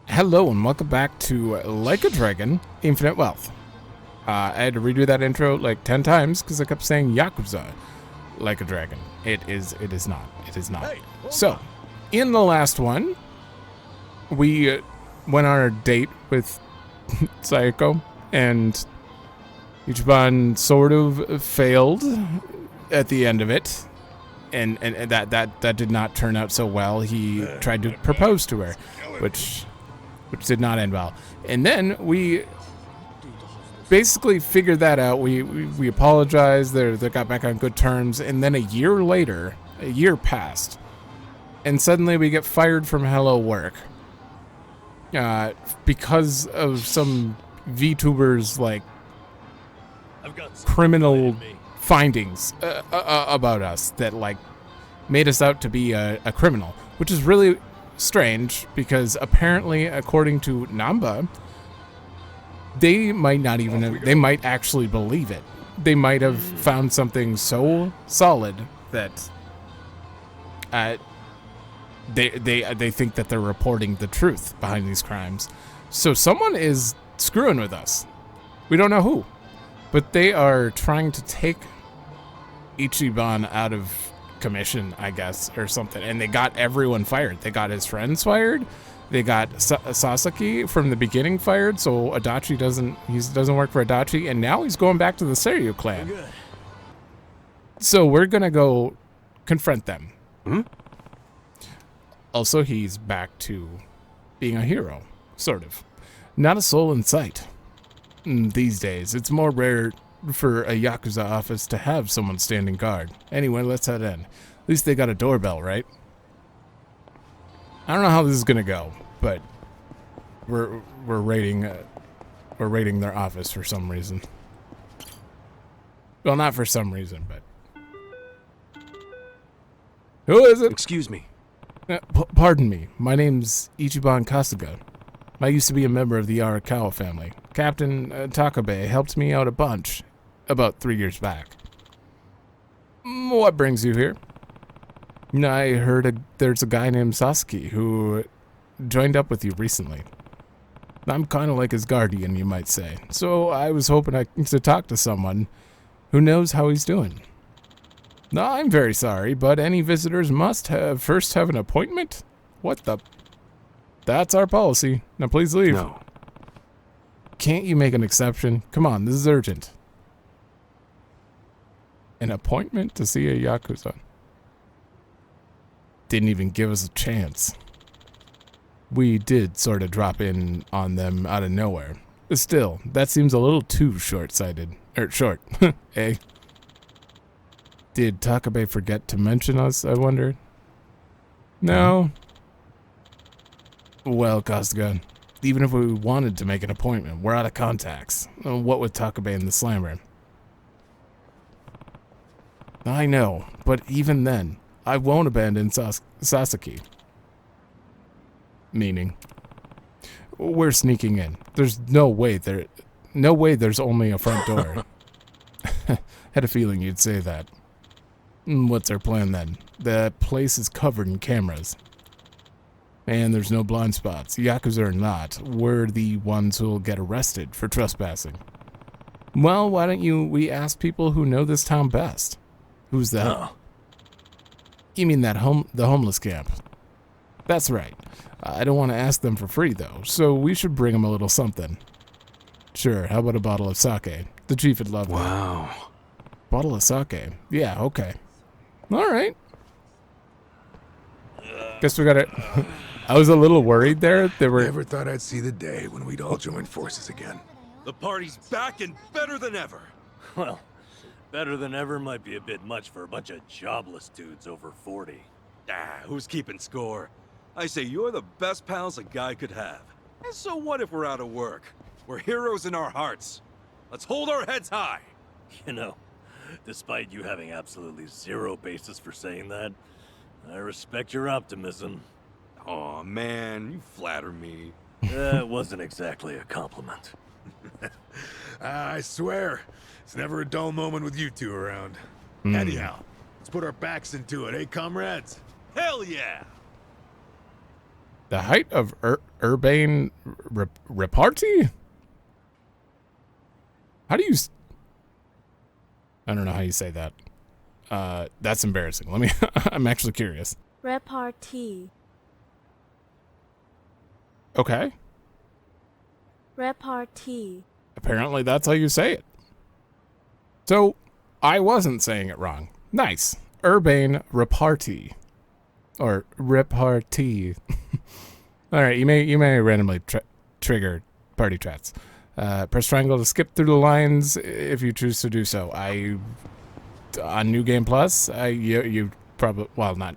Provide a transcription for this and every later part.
Hello and welcome back to Like a Dragon, Infinite Wealth. I had to redo that intro like 10 times because I kept saying Yakuza, Like a Dragon. It is not. It is not. So, in the last one, we went on our date with Sayako, and Ichiban sort of failed at the end of it, and that did not turn out so well. He tried to propose to her, which did not end well. And then we basically figured that out. We apologized. They got back on good terms. And then a year passed, and suddenly we get fired from Hello Work because of some VTubers like criminal findings about us that like made us out to be a criminal, which is really strange because apparently, according to Namba, they might actually believe it. They might have found something so solid that they think that they're reporting the truth behind these crimes. So someone is screwing with us. We don't know who, but they are trying to take Ichiban out of commission, I guess, or something, and they got everyone fired. They got his friends fired. They got Sasaki from the beginning fired, so Adachi doesn't work for Adachi, and now he's going back to the Seiryu clan. So we're gonna go confront them. Also, he's back to being a hero, sort of. Not a soul in sight. These days, it's more rare for a Yakuza office to have someone standing guard. Anyway, let's head in. At least they got a doorbell, right? I don't know how this is gonna go, but we're raiding their office for some reason. Well, not for some reason, but who is it? Excuse me. Pardon me. My name's Ichiban Kasuga. I used to be a member of the Arakawa family. Captain Takabe helped me out a bunch about 3 years back. What brings you here? I heard there's a guy named Sasaki who joined up with you recently. I'm kind of like his guardian, you might say. So I was hoping to talk to someone who knows how he's doing. No, I'm very sorry, but any visitors must first have an appointment? What the? That's our policy. Now please leave. No. Can't you make an exception? Come on, this is urgent. An appointment to see a Yakuza. Didn't even give us a chance. We did sort of drop in on them out of nowhere. But still, that seems a little too short-sighted. Short. Eh? Did Takabe forget to mention us, I wondered? No. Well, Kasuga, even if we wanted to make an appointment, we're out of contacts. What with Takabe and the Slammer? I know, but even then, I won't abandon Sasaki. Meaning, we're sneaking in. There's no way there's only a front door. Had a feeling you'd say that. What's our plan then? The place is covered in cameras. And there's no blind spots. Yakuza or not, we're the ones who'll get arrested for trespassing. Well, why don't we ask people who know this town best? Who's that? Oh. You mean the homeless camp? That's right. I don't want to ask them for free, though, so we should bring them a little something. Sure, how about a bottle of sake? The chief would love that. Wow. Bottle of sake? Yeah, okay. All right. Guess we got it. I was a little worried there. Never thought I'd see the day when we'd all join forces again. The party's back and better than ever. Well, better than ever might be a bit much for a bunch of jobless dudes over 40. Who's keeping score? I say you're the best pals a guy could have. And so what if we're out of work? We're heroes in our hearts. Let's hold our heads high. You know, despite you having absolutely zero basis for saying that, I respect your optimism. Aw, man, you flatter me. That wasn't exactly a compliment. I swear, it's never a dull moment with you two around. Mm. Anyhow, Let's put our backs into it, eh, comrades? Hell yeah! The height of urbane repartee? How do you... I don't know how you say that. That's embarrassing. Let me... I'm actually curious. Repartee. Okay. Repartee. Apparently that's how you say it. So, I wasn't saying it wrong. Nice. Urbane repartee. Or repartee. Alright, you may randomly trigger party chats. Press triangle to skip through the lines if you choose to do so. On New Game Plus, you probably... Well, not...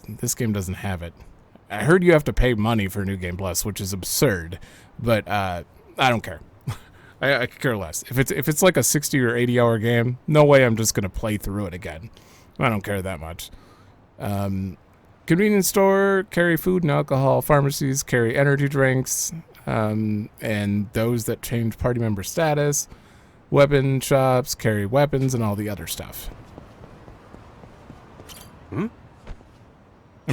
This game doesn't have it. I heard you have to pay money for New Game Plus, which is absurd. But, I don't care. I could care less. If it's like a 60 or 80 hour game, no way I'm just gonna play through it again. I don't care that much. Convenience store, carry food and alcohol. Pharmacies carry energy drinks, and those that change party member status. Weapon shops carry weapons and all the other stuff. I'm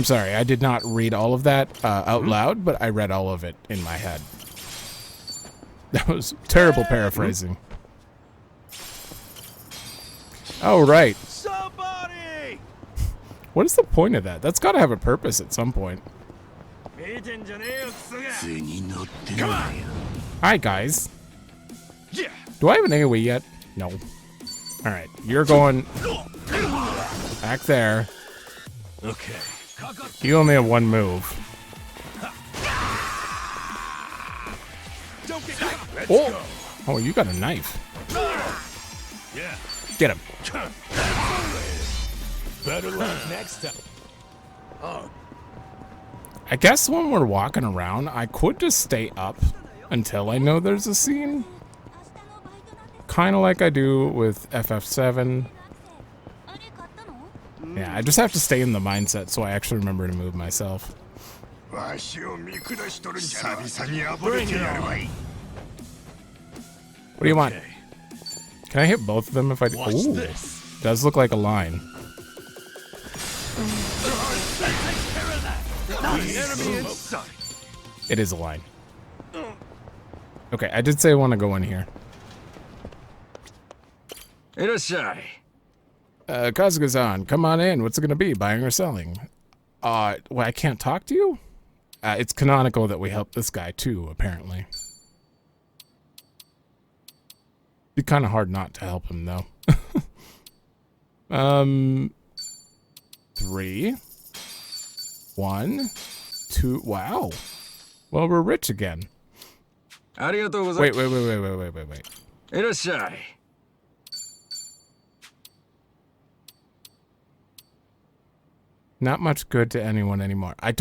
sorry, I did not read all of that out loud, but I read all of it in my head. That was terrible paraphrasing. Oh, right. Somebody! What is the point of that? That's got to have a purpose at some point. Come on! Hi, guys. Yeah! Do I have an AoE yet? No. All right, you're going back there. Okay. You only have one move. Don't get that! Oh, oh, you got a knife. Yeah. Get him. Better luck next time. I guess when we're walking around, I could just stay up until I know there's a scene. Kind of like I do with FF7. Yeah, I just have to stay in the mindset so I actually remember to move myself. Bring it on. What do you want? Okay. Can I hit both of them if I do? Watch Ooh, this. does look like a line. Enemy in sight! It is a line. Okay, I did say I want to go in here. Kasuga-san, come on in. What's it going to be, buying or selling? Well, I can't talk to you? It's canonical that we help this guy too, apparently. Be kind of hard not to help him, though. 3, 1, 2. Wow. Well, we're rich again. Wait. Not much good to anyone anymore. I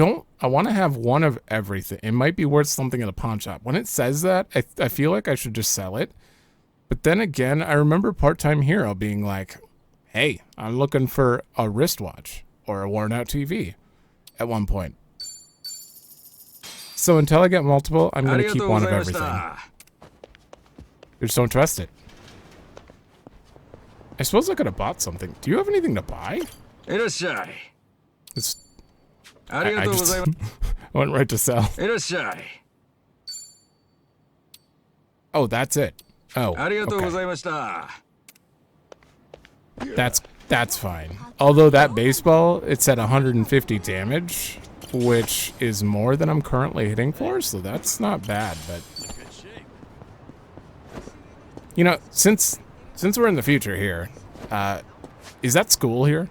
want to have one of everything. It might be worth something at a pawn shop. When it says that, I feel like I should just sell it. But then again, I remember Part-Time Hero being like, hey, I'm looking for a wristwatch or a worn out TV at one point. So until I get multiple, I'm going to keep one of everything. I just don't trust it. I suppose I could have bought something. Do you have anything to buy? It's, I just went right to sell. Oh, that's it. Oh, okay. That's fine. Although that baseball, it's at 150 damage, which is more than I'm currently hitting for, so that's not bad, but... You know, since we're in the future here, is that school here?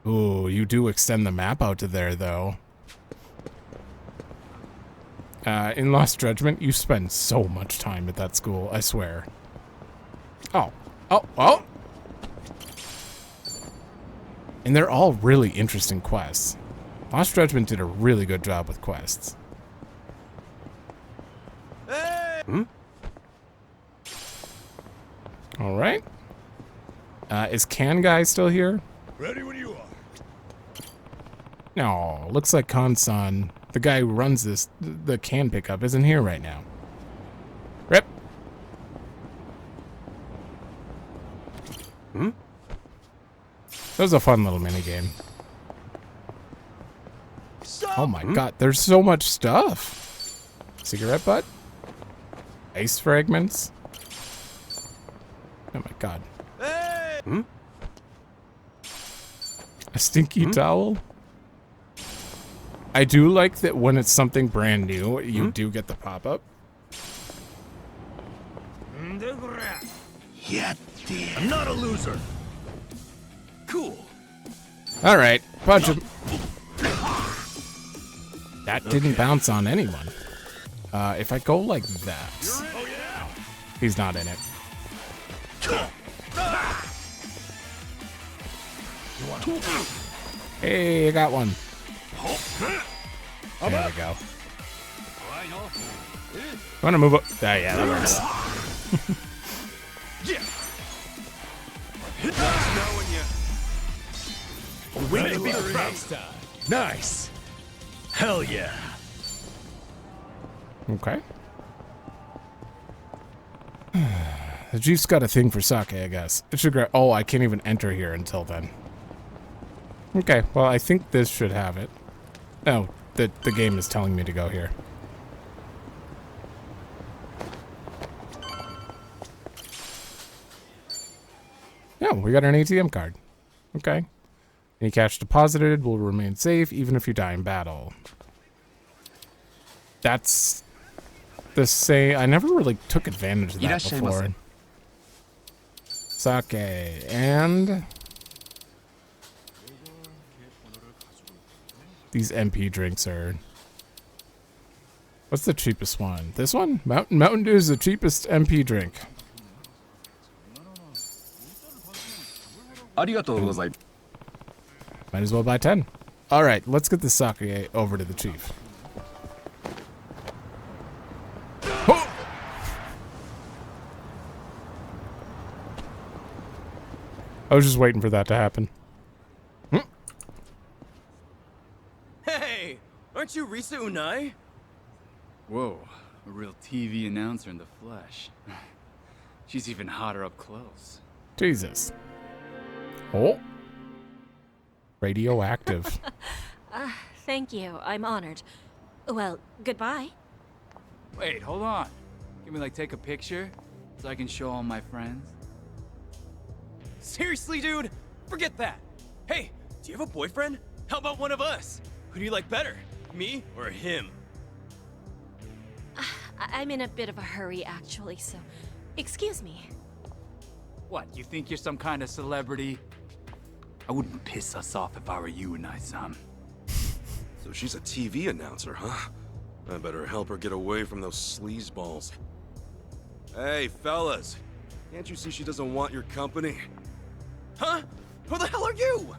Ooh, you do extend the map out to there, though. In Lost Judgment, you spend so much time at that school, I swear. Oh. And they're all really interesting quests. Lost Judgment did a really good job with quests. Hey! All right. Is Can Guy still here? Ready when you are. No, looks like Kan-san, the guy who runs the can pickup, isn't here right now. Rip. That was a fun little mini game. Oh my god, there's so much stuff. Cigarette butt? Ice fragments? Oh my god. Hey! A stinky towel? I do like that when it's something brand new, you do get the pop-up. I'm not a loser. Cool. Alright, punch him. That didn't bounce on anyone. If I go like that... He's not in it. Hey, I got one. There we go. Want to move up? Ah, yeah, that works. Nice. Hell yeah. Okay. The Chief's got a thing for sake, I guess. It should grab. Oh, I can't even enter here until then. Okay, well, I think this should have it. No, the game is telling me to go here. Yeah, we got an ATM card. Okay. Any cash deposited will remain safe even if you die in battle. That's the same. I never really took advantage of that before. Sake and these MP drinks are. What's the cheapest one? This one? Mountain Dew is the cheapest MP drink. Might as well buy 10. All right, let's get the sake over to the chief. Oh! I was just waiting for that to happen. Hey, aren't you Risa Unai? Whoa, a real TV announcer in the flesh. She's even hotter up close. Jesus. Oh. Radioactive. Thank you. I'm honored. Well, goodbye. Wait, hold on. Can we like take a picture so I can show all my friends? Seriously, dude? Forget that. Hey, do you have a boyfriend? How about one of us? Who do you like better, me or him? I'm in a bit of a hurry, actually, so excuse me. What, you think you're some kind of celebrity? I wouldn't piss us off if I were you, Unai-san. So she's a TV announcer, huh? I better help her get away from those sleazeballs. Hey, fellas. Can't you see she doesn't want your company? Huh? Who the hell are you? Well,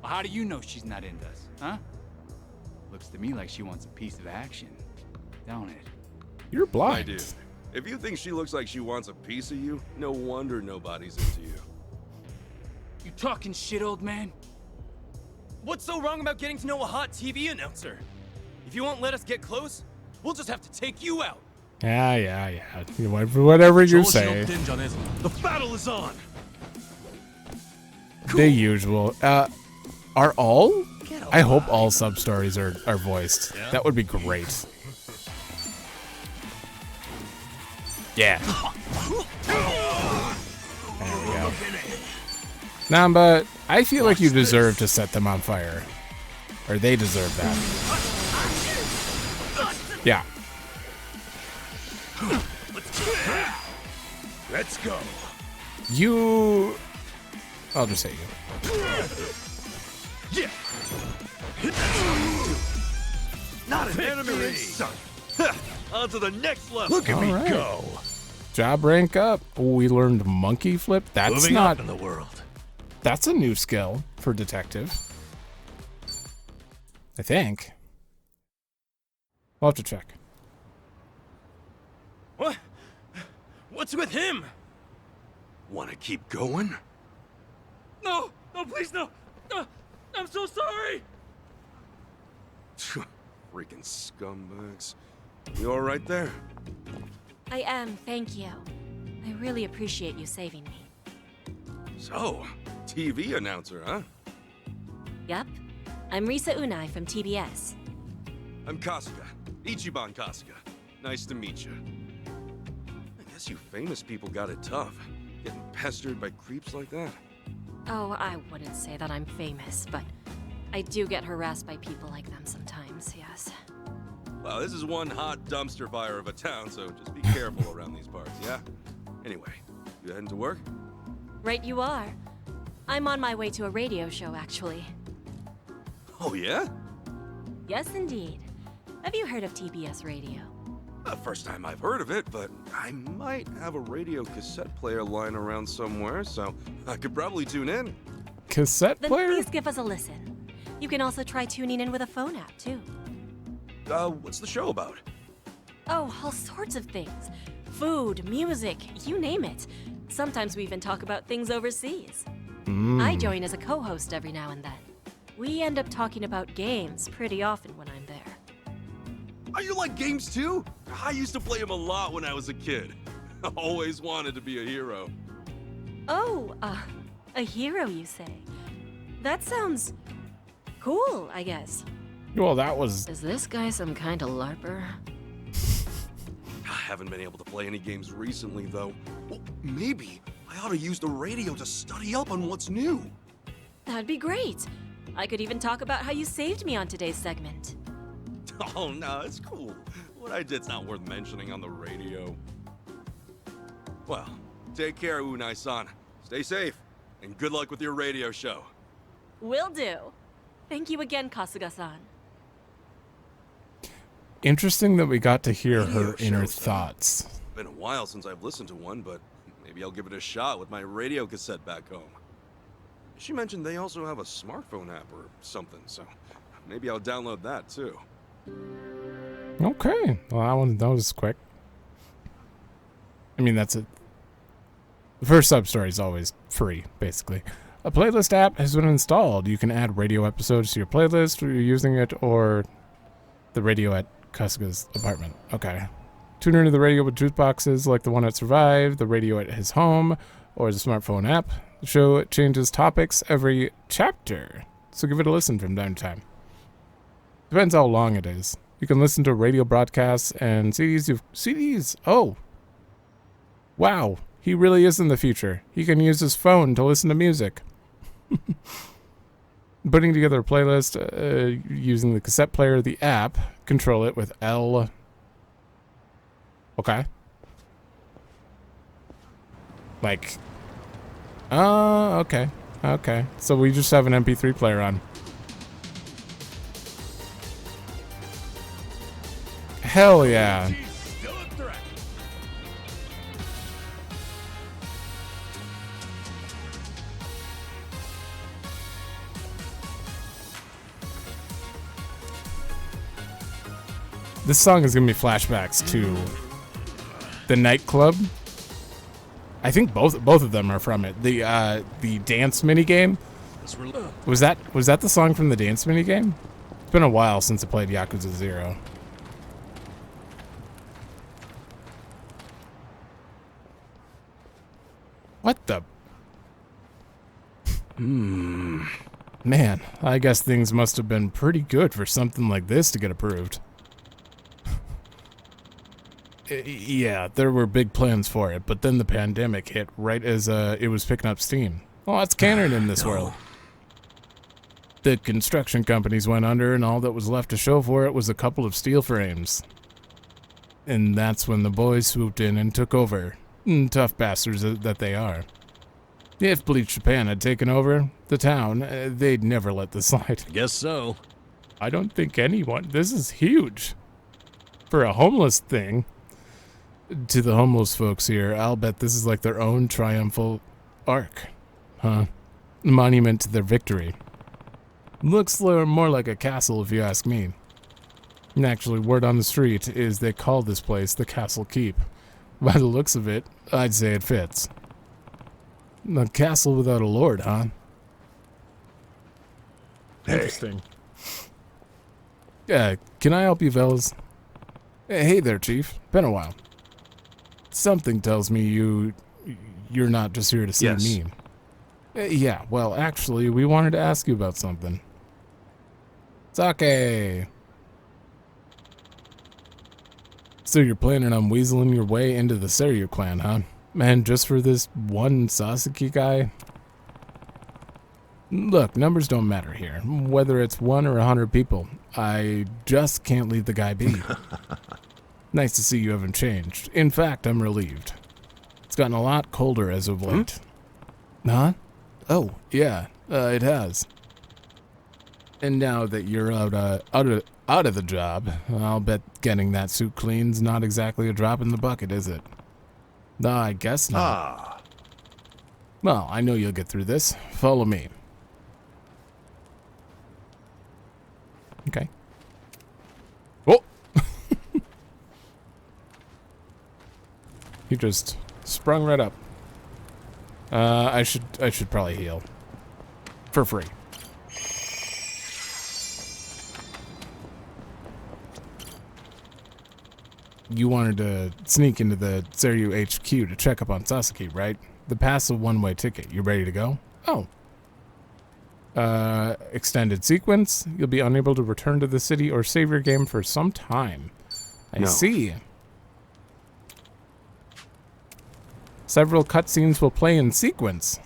how do you know she's not into us, huh? Looks to me like she wants a piece of action, don't it? You're My blind. dude, if you think she looks like she wants a piece of you, no wonder nobody's into you. You talking shit, old man? What's so wrong about getting to know a hot TV announcer? If you won't let us get close, we'll just have to take you out. Yeah. Whatever you say. The battle is on! The usual. Are all? I hope all sub-stories are voiced. Yeah. That would be great. Yeah. There we go. Namba, I feel like you deserve to set them on fire. Or they deserve that. Yeah. Let's go. You... I'll just say you. Yeah. Not an enemy in sight. On to the next level. Look at me go. Job rank up. Oh, we learned monkey flip. That's Moving not up in the world. That's a new skill for detective. I think. I'll have to check. What? What's with him? Want to keep going? No, please no. I'm so sorry. Freaking scumbags. You all right there? I am, thank you. I really appreciate you saving me. So, TV announcer, huh? Yup. I'm Risa Unai from TBS. I'm Kasuga. Ichiban Kasuga. Nice to meet you. I guess you famous people got it tough. Getting pestered by creeps like that. Oh, I wouldn't say that I'm famous, but I do get harassed by people like them sometimes, yes. Well, this is one hot dumpster fire of a town, so just be careful around these parts, yeah? Anyway, you heading to work? Right you are. I'm on my way to a radio show, actually. Oh, yeah? Yes, indeed. Have you heard of TBS Radio? First time I've heard of it, but I might have a radio cassette player lying around somewhere, so I could probably tune in. Cassette Then player? please give us a listen. You can also try tuning in with a phone app, too. What's the show about? Oh, all sorts of things. Food, music, you name it. Sometimes we even talk about things overseas. I join as a co-host every now and then. We end up talking about games pretty often when I'm there. Are you like games too? I used to play them a lot when I was a kid. I always wanted to be a hero. Oh, a hero, you say? That sounds cool, I guess. Well, that was... Is this guy some kind of LARPer? I haven't been able to play any games recently, though. Well, maybe I ought to use the radio to study up on what's new. That'd be great. I could even talk about how you saved me on today's segment. Oh, no, it's cool. What I did's not worth mentioning on the radio. Well, take care, Unai-san. Stay safe, and good luck with your radio show. Will do. Thank you again, Kasuga-san. Interesting that we got to hear her Radio inner shows, though. thoughts. Been a while since I've listened to one, but maybe I'll give it a shot with my radio cassette back home. She mentioned they also have a smartphone app or something, so maybe I'll download that too. Okay. Well, that was quick. I mean, that's it. The first sub-story is always free, basically. A playlist app has been installed. You can add radio episodes to your playlist through using it or the radio at Kasuga's apartment. Okay. Tune into the radio with jukeboxes like the one at Survive, the radio at his home, or the smartphone app. The show changes topics every chapter, so give it a listen from time to time. Depends how long it is. You can listen to radio broadcasts and CDs. CDs! Oh! Wow, he really is in the future. He can use his phone to listen to music. Putting together a playlist using the cassette player, the app, control it with L. Okay. Like, okay. Okay. So we just have an MP3 player on. Hell yeah. Still a threat. This song is gonna be flashbacks to the nightclub. I think both of them are from it. The dance minigame. Was that the song from the dance minigame? It's been a while since I played Yakuza 0. What the? Man, I guess things must have been pretty good for something like this to get approved. Yeah, there were big plans for it, but then the pandemic hit right as it was picking up steam. Well, that's canon in this world. The construction companies went under, and all that was left to show for it was a couple of steel frames. And that's when the boys swooped in and took over. Tough bastards that they are. If Bleach Japan had taken over the town, they'd never let this slide. Guess so. I don't think anyone... This is huge. For a homeless thing. To the homeless folks here, I'll bet this is like their own triumphal arc. Huh? Monument to their victory. Looks more like a castle if you ask me. And actually, word on the street is they call this place the Castle Keep. By the looks of it, I'd say it fits. A castle without a lord, huh? Hey. Interesting. Yeah, can I help you, fellas? Hey there, Chief. Been a while. Something tells me you're not just here to see Yes. me. Yeah, well, actually, we wanted to ask you about something. Sake! So you're planning on weaseling your way into the Seiryu clan, huh? Man, just for this one Sasaki guy? Look, numbers don't matter here. Whether it's 1 or 100 people, I just can't leave the guy be. Nice to see you haven't changed. In fact, I'm relieved. It's gotten a lot colder as of late. Huh? Oh, yeah, it has. And now that you're out of the job, I'll bet getting that suit clean's not exactly a drop in the bucket, is it? I guess not. Well, I know you'll get through this. Follow me. Okay. Oh! He just sprung right up. I should probably heal. For free. You wanted to sneak into the Seiryu HQ to check up on Sasaki, right? The pass a one-way ticket. You ready to go? Oh. Extended sequence. You'll be unable to return to the city or save your game for some time. I see. Several cutscenes will play in sequence.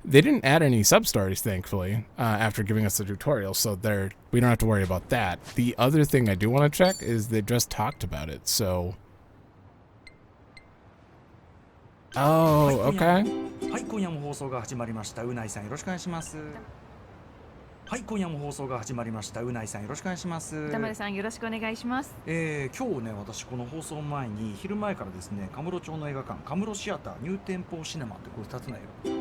They didn't add any sub-stories, thankfully, after giving us the tutorial, so we don't have to worry about that. The other thing I do want to check is they just talked about it, so... Oh, okay. はい今夜も放送が始まりましたうないさんよろしくお願いしますはい今夜も放送が始まりましたうないさんよろしくお願いします歌丸さんよろしくお願いします今日ね私この放送前に昼前からですねカムロ町の映画館カムロシアターニューテンポーシネマってこう2つの映画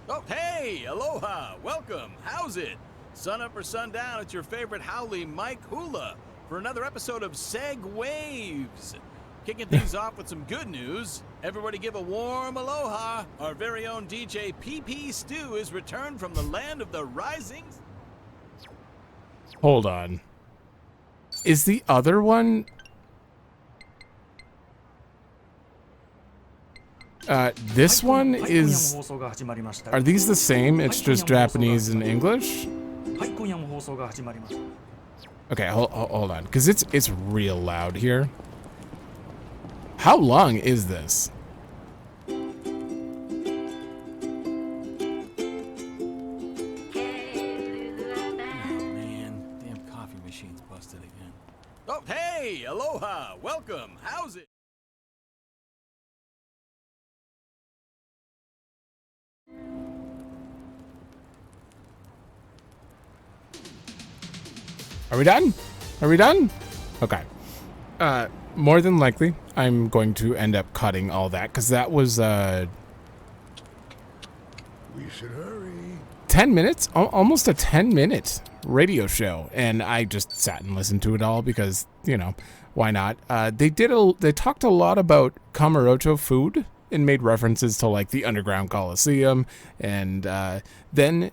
Oh, hey, aloha, welcome, how's it? Sun up or sundown, it's your favorite Howley Mike Hula for another episode of Seg Waves. Kicking things off with some good news. Everybody give a warm aloha. Our very own DJ PP Stew is returned from the land of the rising. Hold on. Is the other one... this one is... Are these the same? It's just Japanese and English? Okay, hold on, because it's real loud here. How long is this? Oh, hey, aloha, welcome, how's it? Are we done? Are we done? Okay. More than likely, I'm going to end up cutting all that, because that was, We should hurry. 10 minutes? Almost a 10-minute radio show, and I just sat and listened to it all because, you know, why not? They talked a lot about Kamurocho food and made references to, like, the Underground Coliseum, and then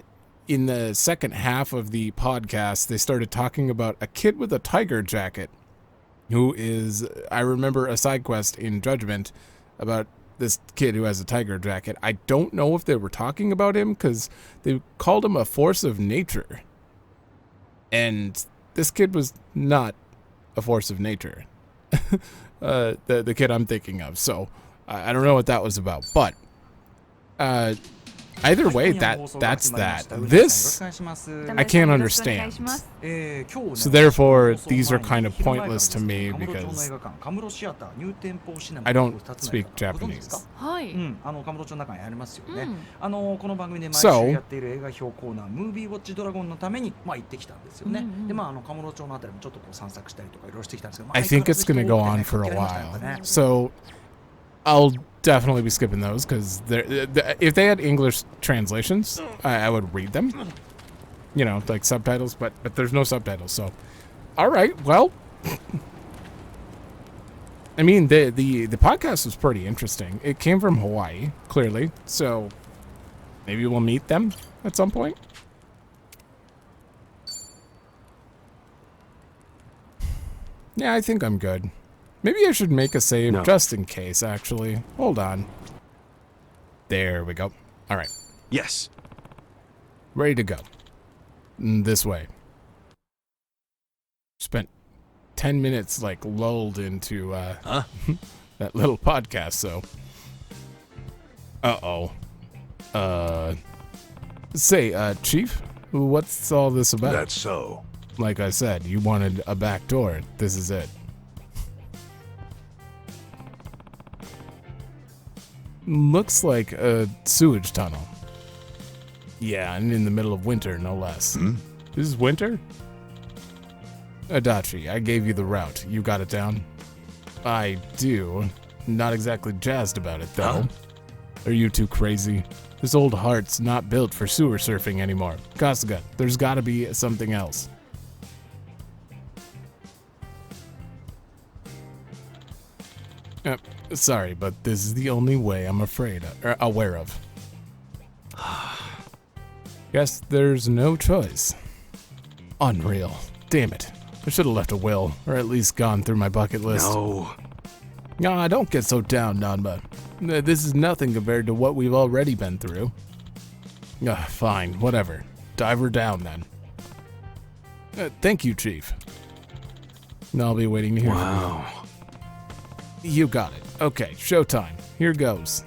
in the second half of the podcast, they started talking about a kid with a tiger jacket who is, I remember a side quest in Judgment about this kid who has a tiger jacket. I don't know if they were talking about him because they called him a force of nature. And this kid was not a force of nature. The kid I'm thinking of. So I don't know what that was about. But either way, that's that. This, I can't understand. So therefore, these are kind of pointless to me because I don't speak Japanese. So, I think it's going to go on for a while. So I'll definitely be skipping those because if they had English translations, I would read them. You know, like subtitles, but there's no subtitles. So, all right, well, I mean the podcast was pretty interesting. It came from Hawaii, clearly, so maybe we'll meet them at some point. Yeah, I think I'm good. Maybe I should make a save just in case, actually. Hold on. There we go. All right. Yes. Ready to go. This way. Spent 10 minutes, like, lulled into, that little podcast, so. Uh-oh. Say, Chief, what's all this about? That's so. Like I said, you wanted a back door. This is it. Looks like a sewage tunnel. Yeah, and in the middle of winter, no less. This is winter? Adachi, I gave you the route. You got it down? I do. Not exactly jazzed about it, though. Are you too crazy? This old heart's not built for sewer surfing anymore. Kasuga, there's gotta be something else. Sorry, but this is the only way I'm aware of. Guess there's no choice. Unreal. Damn it. I should have left a will, or at least gone through my bucket list. No. Nah, don't get so down, Nanba. This is nothing compared to what we've already been through. Fine, whatever. Dive her down, then. Thank you, Chief. I'll be waiting to hear from you. You got it. Okay, showtime. Here goes.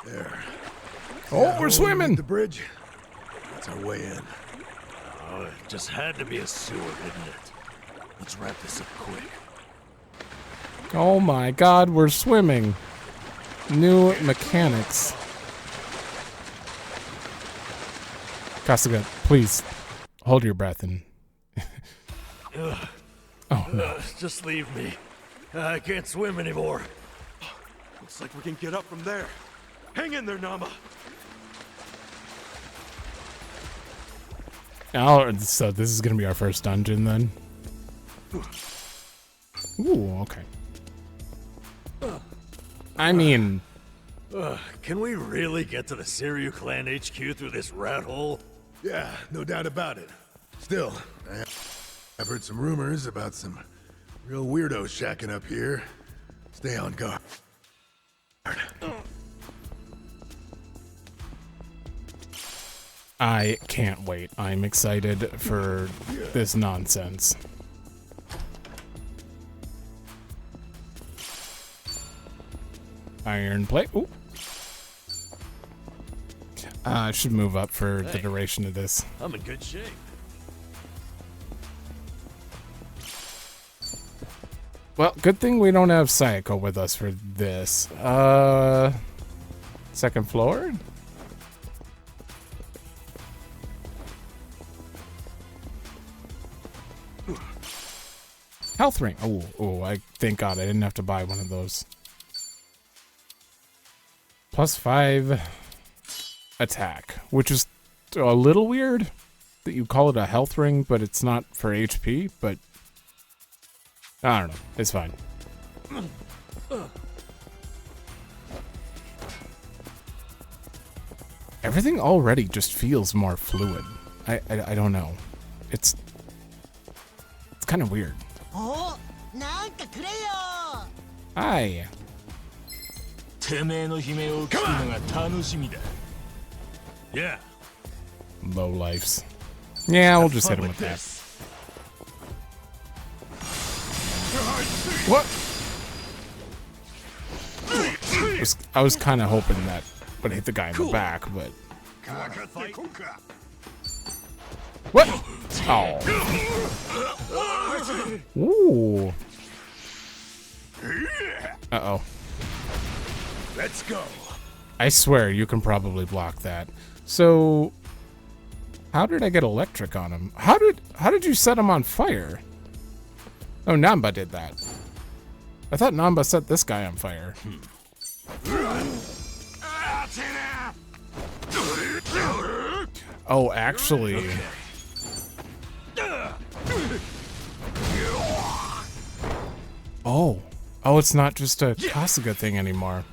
There. Oh, we're swimming! The bridge. That's our way in. Oh, it just had to be a sewer, didn't it? Let's wrap this up quick. Oh my god, we're swimming. New mechanics. Kasuga, please hold your breath and. Oh no! Just leave me. I can't swim anymore. Looks like we can get up from there. Hang in there, Nama. So this is gonna be our first dungeon then. Ooh, okay. I mean, Can we really get to the Kiryu clan HQ through this rat hole? Yeah, no doubt about it. Still, I've heard some rumors about some real weirdos shacking up here. Stay on guard. I can't wait. I'm excited for this nonsense. Iron plate. Ooh. I should move up for the duration of this. I'm in good shape. Well, good thing we don't have Sayako with us for this. Second floor? Health ring. Oh, I thank God I didn't have to buy one of those. +5 attack, which is a little weird that you call it a health ring, but it's not for HP, but I don't know. It's fine. Everything already just feels more fluid. I don't know. It's kind of weird. Hi. Yeah. Low lives. Yeah, we'll just hit him with that. What? I was kind of hoping that would hit the guy in the back, but. What? Oh. Ooh. Uh-oh. Let's go. I swear you can probably block that. So, how did I get electric on him? How did you set him on fire? Oh, Namba did that. I thought Namba set this guy on fire. Oh, actually. Oh, it's not just a Kasuga thing anymore.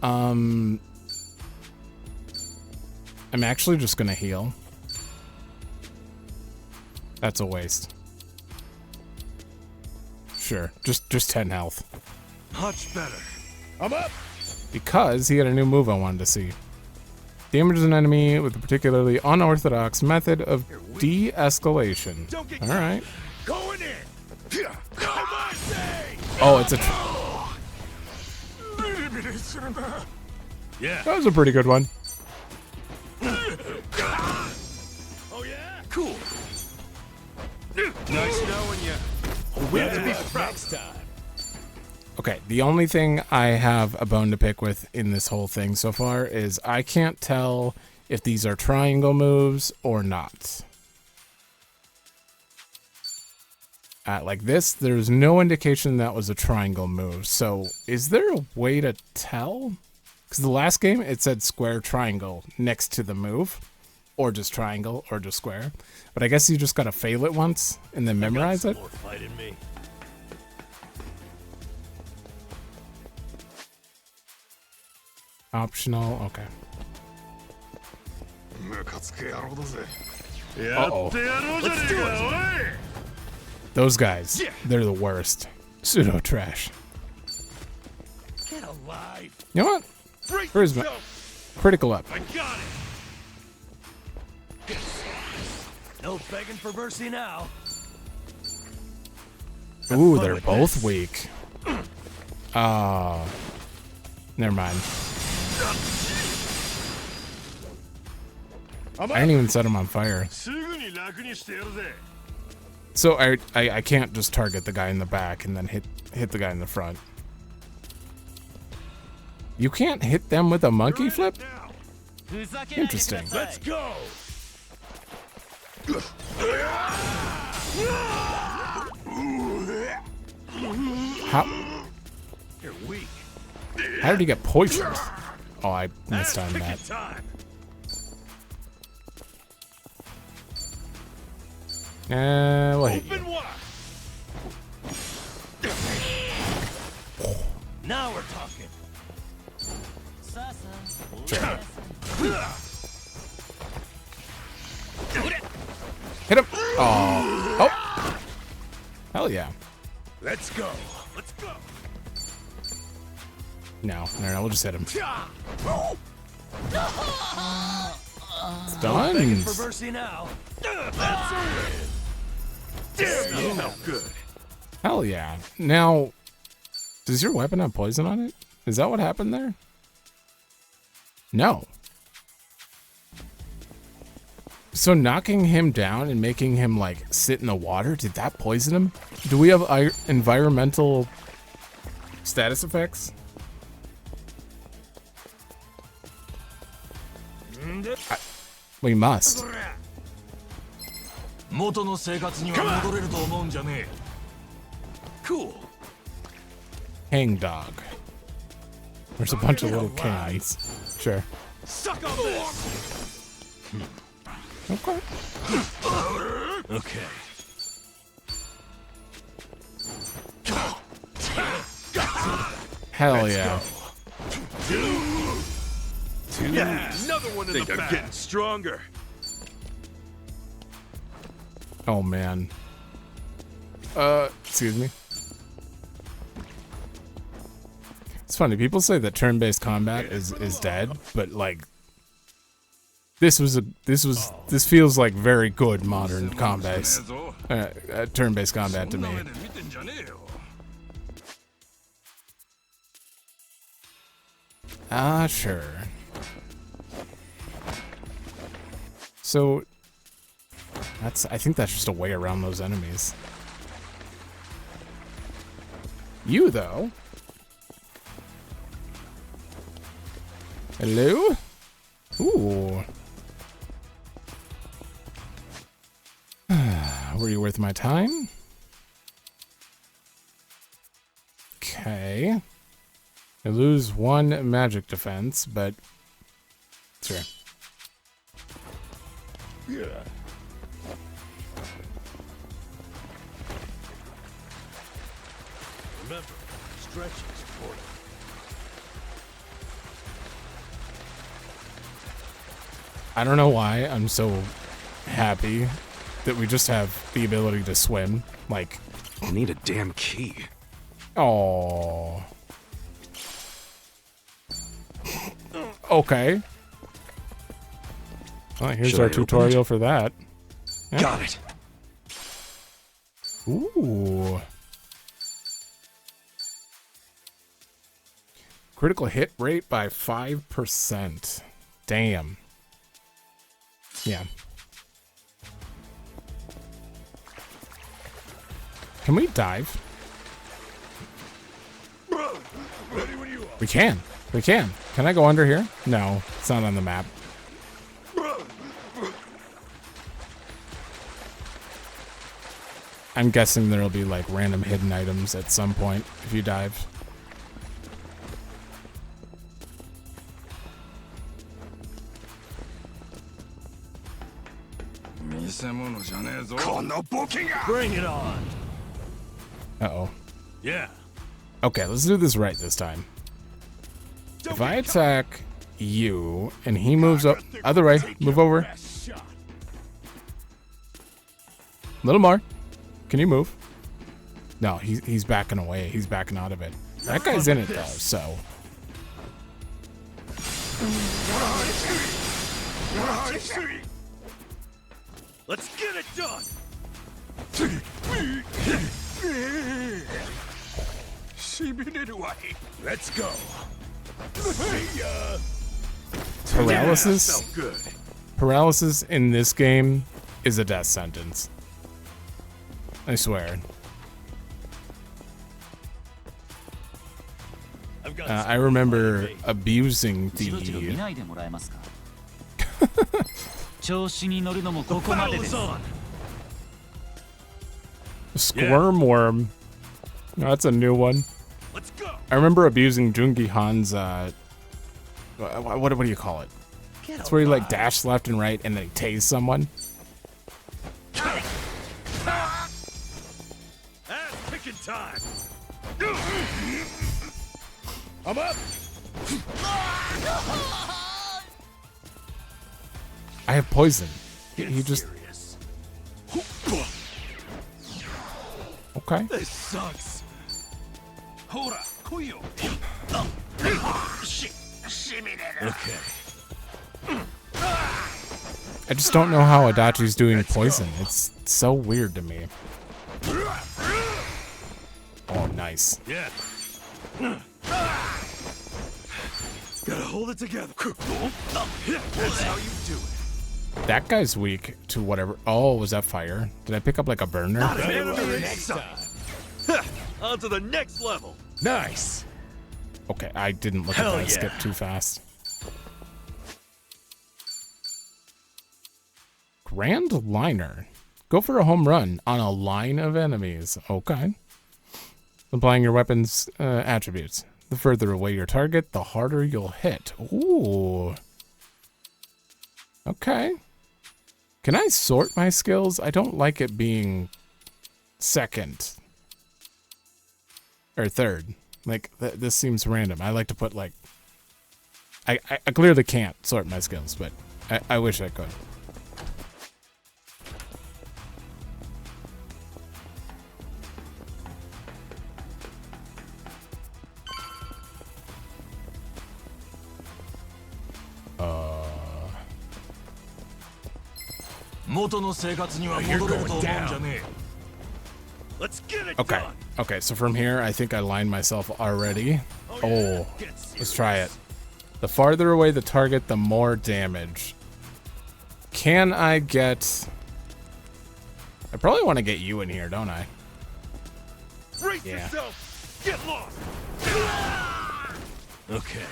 I'm actually just gonna heal. That's a waste. Sure, just 10 health. Much better. I'm up. Because he had a new move I wanted to see. Damages an enemy with a particularly unorthodox method of de-escalation. Alright. Going in. Come on, say. Oh, it's a... Yeah. That was a pretty good one. Oh yeah. Cool. Nice knowing you. We'll be next time. Okay, the only thing I have a bone to pick with in this whole thing so far is I can't tell if these are triangle moves or not. Like this, there's no indication that was a triangle move. So is there a way to tell? Because the last game, it said square triangle next to the move. Or just triangle, or just square. But I guess you just gotta fail it once and then memorize it. More fight in me. Optional, okay. Uh-oh. Let's do it. Those guys, they're the worst. Pseudo trash. Get alive. You know what? Where's my critical up? I got it. No begging for mercy now. Ooh, they're both weak. Never mind. I didn't even set him on fire. So I can't just target the guy in the back and then hit the guy in the front. You can't hit them with a monkey flip? Interesting. Let's go. You're weak. How did he get poisoned? Oh, I missed on that. Time. We'll hit you. Open wide. Now we're talking. Sure. Hit him! Oh. Oh! Hell yeah. Let's go. Let's go. No, we'll just hit him. It's done. Begging for mercy now. That's a win. Damn, you felt good. Hell yeah. Now, does your weapon have poison on it? Is that what happened there? No. So knocking him down and making him like sit in the water, did that poison him? Do we have environmental status effects? We must. Cool. Hang dog. There's a bunch of little cans. Sure. Suck on this. Okay. Okay. Hell yeah. Yeah, another one in the I'm back. getting stronger. Oh man. Excuse me. It's funny, people say that turn-based combat is dead, but like this feels like very good modern combat, turn-based combat to me. Sure. So I think that's just a way around those enemies. You though. Hello? Ooh. Were you worth my time? Okay. I lose one magic defense, but sure. Yeah. Remember, stretching is important. I don't know why I'm so happy that we just have the ability to swim. Like, I need a damn key. oh. Okay. Well, here's Should our I open tutorial for that. Yeah. Got it. Ooh. Critical hit rate by 5%. Damn. Yeah. Can we dive? We can. We can. Can I go under here? No, it's not on the map. I'm guessing there'll be like random hidden items at some point if you dive. Bring it on. Uh-oh. Yeah. Okay, let's do this right this time. If I attack you and he moves up, other way, move over. A little more. Can you move? No, he's backing away. He's backing out of it. That guy's in it though, so. Let's get it done. Let's go. Paralysis? Felt good. Paralysis in this game is a death sentence. I swear. I remember abusing the squirm worm. No, that's a new one. Let's go. I remember abusing Jungi Han's, what do you call it? It's where you like dash left and right and then tase someone. Ass picking time. I'm up. I have poison. He just... Okay. This sucks. Hora, kuyo. Okay. I just don't know how Adachi's doing poison. It's so weird to me. Oh, nice. Yeah. Gotta hold it together. That's how you do it. That guy's weak to whatever. Oh, was that fire? Did I pick up like a burner? Not an enemy next time. On to the next level. Nice. Okay, I didn't look Hell at that yeah. skip too fast. Grand Liner. Go for a home run on a line of enemies. Okay. Applying your weapon's attributes. The further away your target, the harder you'll hit. Ooh. Okay. Can I sort my skills? I don't like it being second. Or third. Like, this seems random. I like to put, like... I clearly can't sort my skills, but I wish I could. Let's get it Okay. done. Okay, so from here, I think I lined myself already. Oh, let's try it. The farther away the target, the more damage. Can I get... I probably want to get you in here, don't I? Brace Yeah. yourself. Get lost. Okay.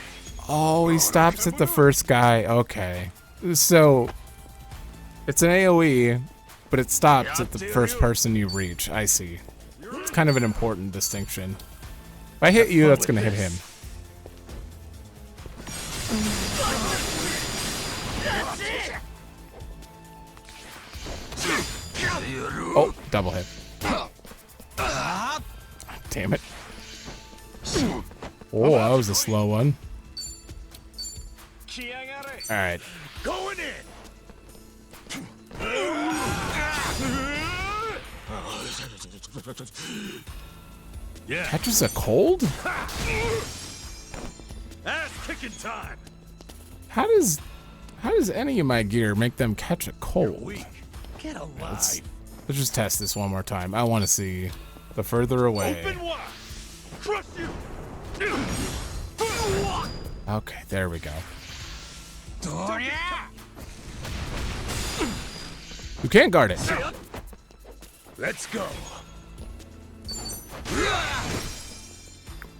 Oh, he stops at the first guy. Okay. So, it's an AoE, but it stops at the first person you reach. I see. It's kind of an important distinction. If I hit you, that's going to hit him. Oh, double hit. Damn it. Oh, that was a slow one. Alright. Going in. Yeah. Catches a cold? Ass kicking time. How does any of my gear make them catch a cold? Weak. Get alive. Let's just test this one more time. I want to see the further away. Open wide. Crush you. Okay, there we go. You can't guard it. Let's go.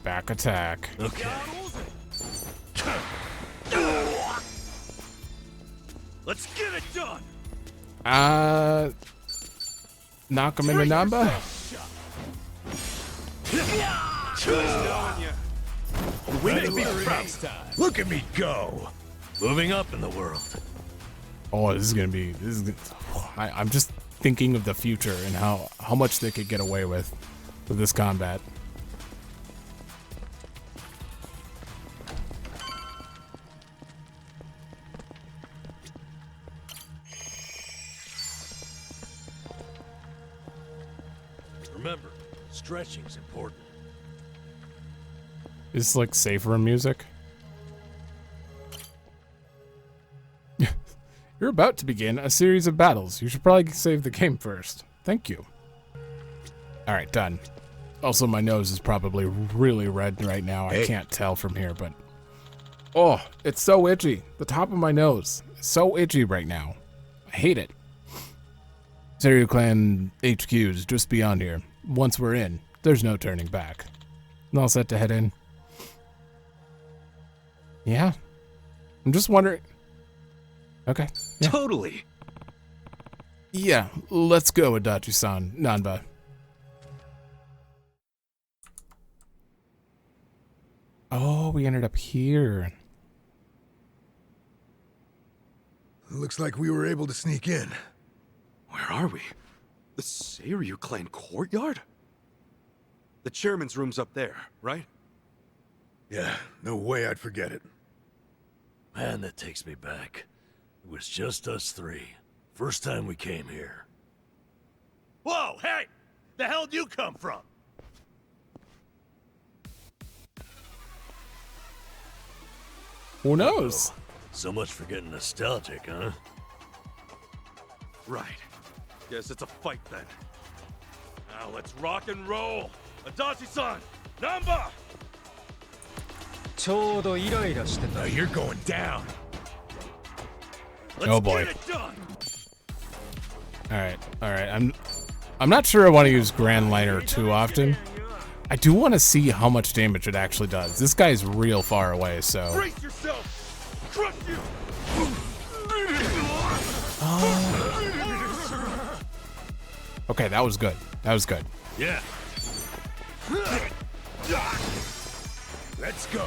Back attack. Okay. Let's get it done. Knock him into Namba. Look at me go. Moving up in the world. Oh, this is gonna be. I'm just thinking of the future and how much they could get away with this combat. Remember, stretching's important. Is this like safer music? You're about to begin a series of battles. You should probably save the game first. Thank you. Alright, done. Also, my nose is probably really red right now. I can't tell from here, but... Oh, it's so itchy. The top of my nose is so itchy right now. I hate it. Seiryu Clan HQ is just beyond here. Once we're in, there's no turning back. I'm all set to head in. Yeah. I'm just wondering... Okay. Yeah. Totally. Yeah, let's go, Adachi-san. Nanba. Oh, we ended up here. Looks like we were able to sneak in. Where are we? The Seiryu Clan courtyard? The chairman's room's up there, right? Yeah, no way I'd forget it. Man, that takes me back. It was just us three. First time we came here. Whoa, hey! The hell'd you come from? Who knows? So much for getting nostalgic, huh? Right. Guess it's a fight then. Now let's rock and roll! Adachi-san! Namba! Now you're going down. Oh boy. Get it done. Alright. I'm not sure I want to use Grand Liner too often. I do want to see how much damage it actually does. This guy's real far away, so... Brace yourself! Crush you! Okay, that was good. That was good. Yeah. Let's go.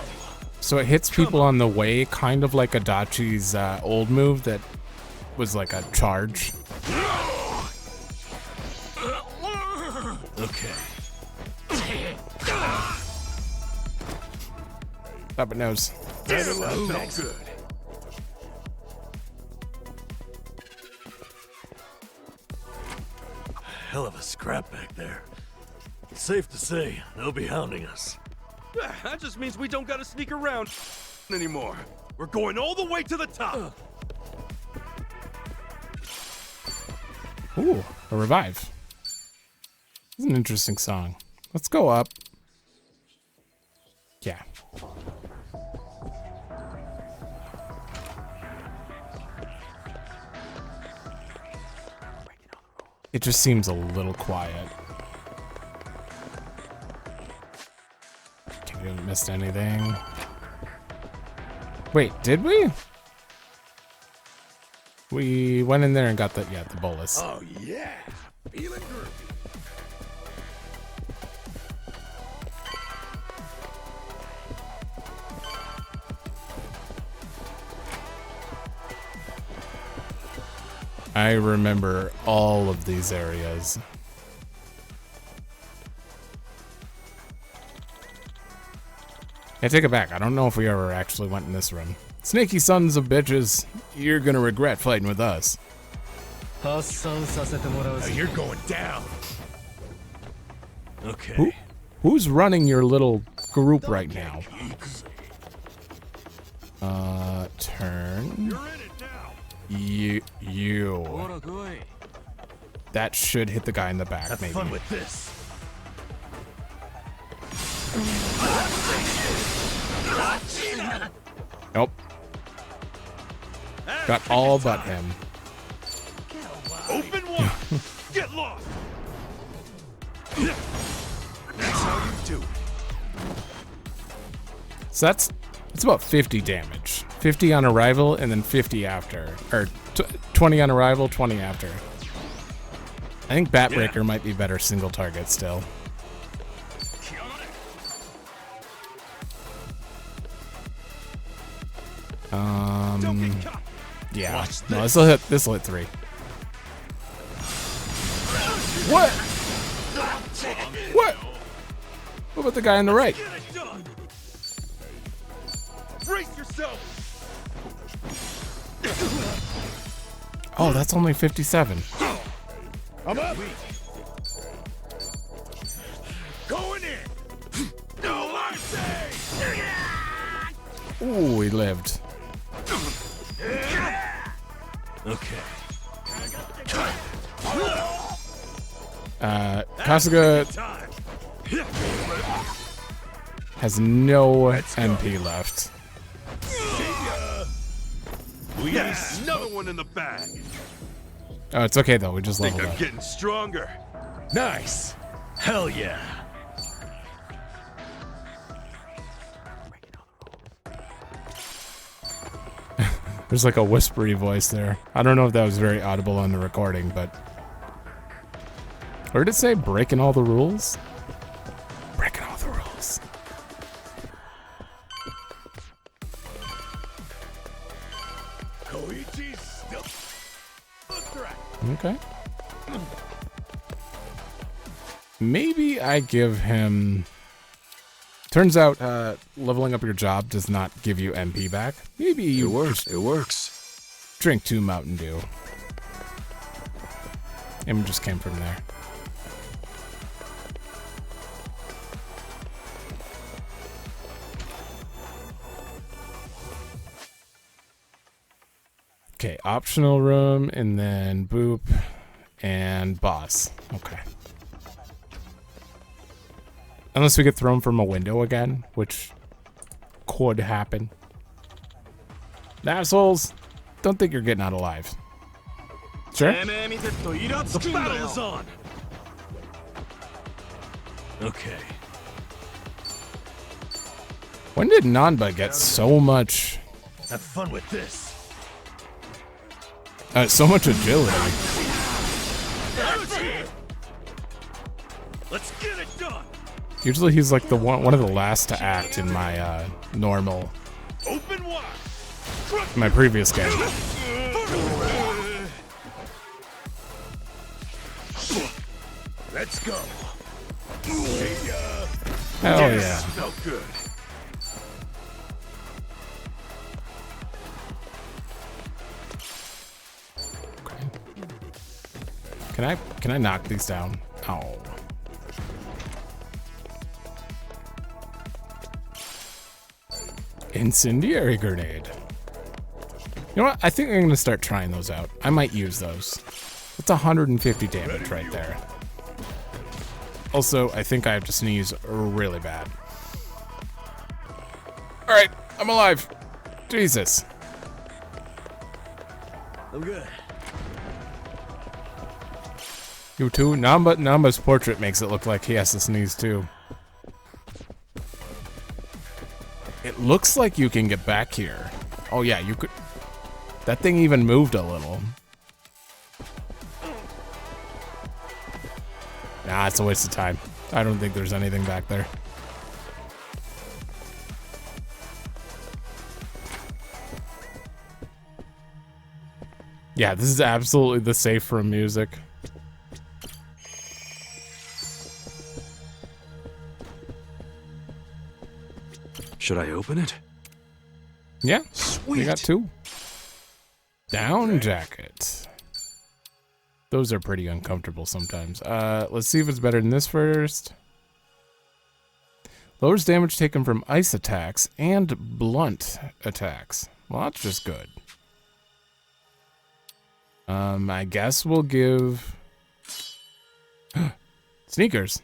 So it hits people on the way, kind of like Adachi's old move that was like a charge. Okay. Stop it, nose. That felt good. Hell of a scrap back there. Safe to say, they'll be hounding us. That just means we don't gotta sneak around anymore. We're going all the way to the top. Ooh, a revive. This is an interesting song. Let's go up. Yeah. It just seems a little quiet. Okay, we haven't missed anything. Wait, did we? We went in there and got the bolus. Oh yeah, feeling groovy. I remember all of these areas. I take it back. I don't know if we ever actually went in this room. Snaky sons of bitches, you're gonna regret fighting with us. Now you're going down. Okay. Who's running your little group right now? Turn. You. That should hit the guy in the back, Have maybe. fun with this. Nope. Got all but him. Open wide. Get lost. That's how you do it. So it's about 50 damage. 50 on arrival and then 50 after. Or 20 on arrival, 20 after. I think Batbreaker might be better single target still. Yeah. No, this'll hit 3. What? What? What about the guy on the right? Brace yourself. Oh, that's only 57. I'm up. Going in. No mercy. Ooh, he lived. Okay. Kasuga has no MP left. Yes, another one in the bag. Oh, it's okay though. We just leveled I'm up. getting stronger. Nice. Hell yeah. There's like a whispery voice there. I don't know if that was very audible on the recording, but... Or did it say breaking all the rules? Breaking all the rules. Koichi's still a threat. Okay. Maybe I give him... Turns out leveling up your job does not give you MP back. Maybe you It works. drink 2 Mountain Dew. And just came from there. Okay, optional room, and then boop, and boss. Okay. Unless we get thrown from a window again, which could happen. Assholes, don't think you're getting out alive. Sure? The battle is on. Okay. When did Nanba get so much... Have fun with this. so much agility? Let's get it done. Usually he's like the one of the last to act in my normal... Open wide. My previous game. Let's go. Hell yeah. Felt good. Can I knock these down? Oh. Incendiary grenade. You know what? I think I'm gonna start trying those out. I might use those. That's 150 damage right there. Also, I think I have to sneeze really bad. Alright, I'm alive. Jesus. I'm good. You too? Namba's portrait makes it look like he has to sneeze too. It looks like you can get back here. Oh yeah, you could... That thing even moved a little. Nah, it's a waste of time. I don't think there's anything back there. Yeah, this is absolutely the safe room music. Should I open it? Yeah, Sweet. we got 2. Down jacket. Those are pretty uncomfortable sometimes. Let's see if it's better than this first. Lowers damage taken from ice attacks and blunt attacks. Well, that's just good. I guess we'll give... Sneakers.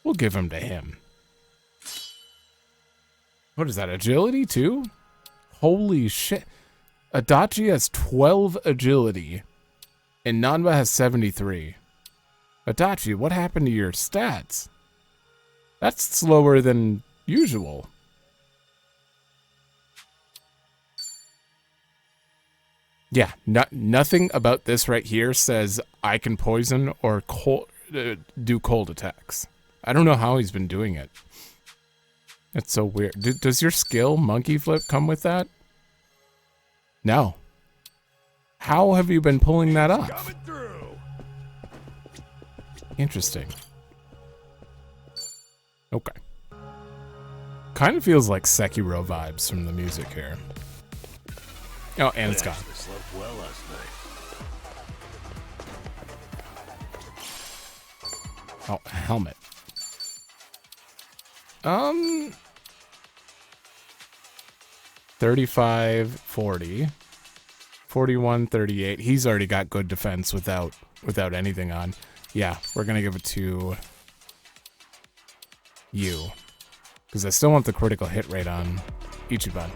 We'll give him to him. What is that, agility too? Holy shit. Adachi has 12 agility, and Nanba has 73. Adachi, what happened to your stats? That's slower than usual. Yeah, nothing about this right here says I can poison or do cold attacks. I don't know how he's been doing it. It's so weird. Does your skill, Monkey Flip, come with that? No. How have you been pulling that off? Interesting. Okay. Kind of feels like Sekiro vibes from the music here. Oh, and it's gone. Oh, helmet. 35, 40, 41, 38. He's already got good defense without anything on. Yeah, we're gonna give it to you, because I still want the critical hit rate on Ichiban.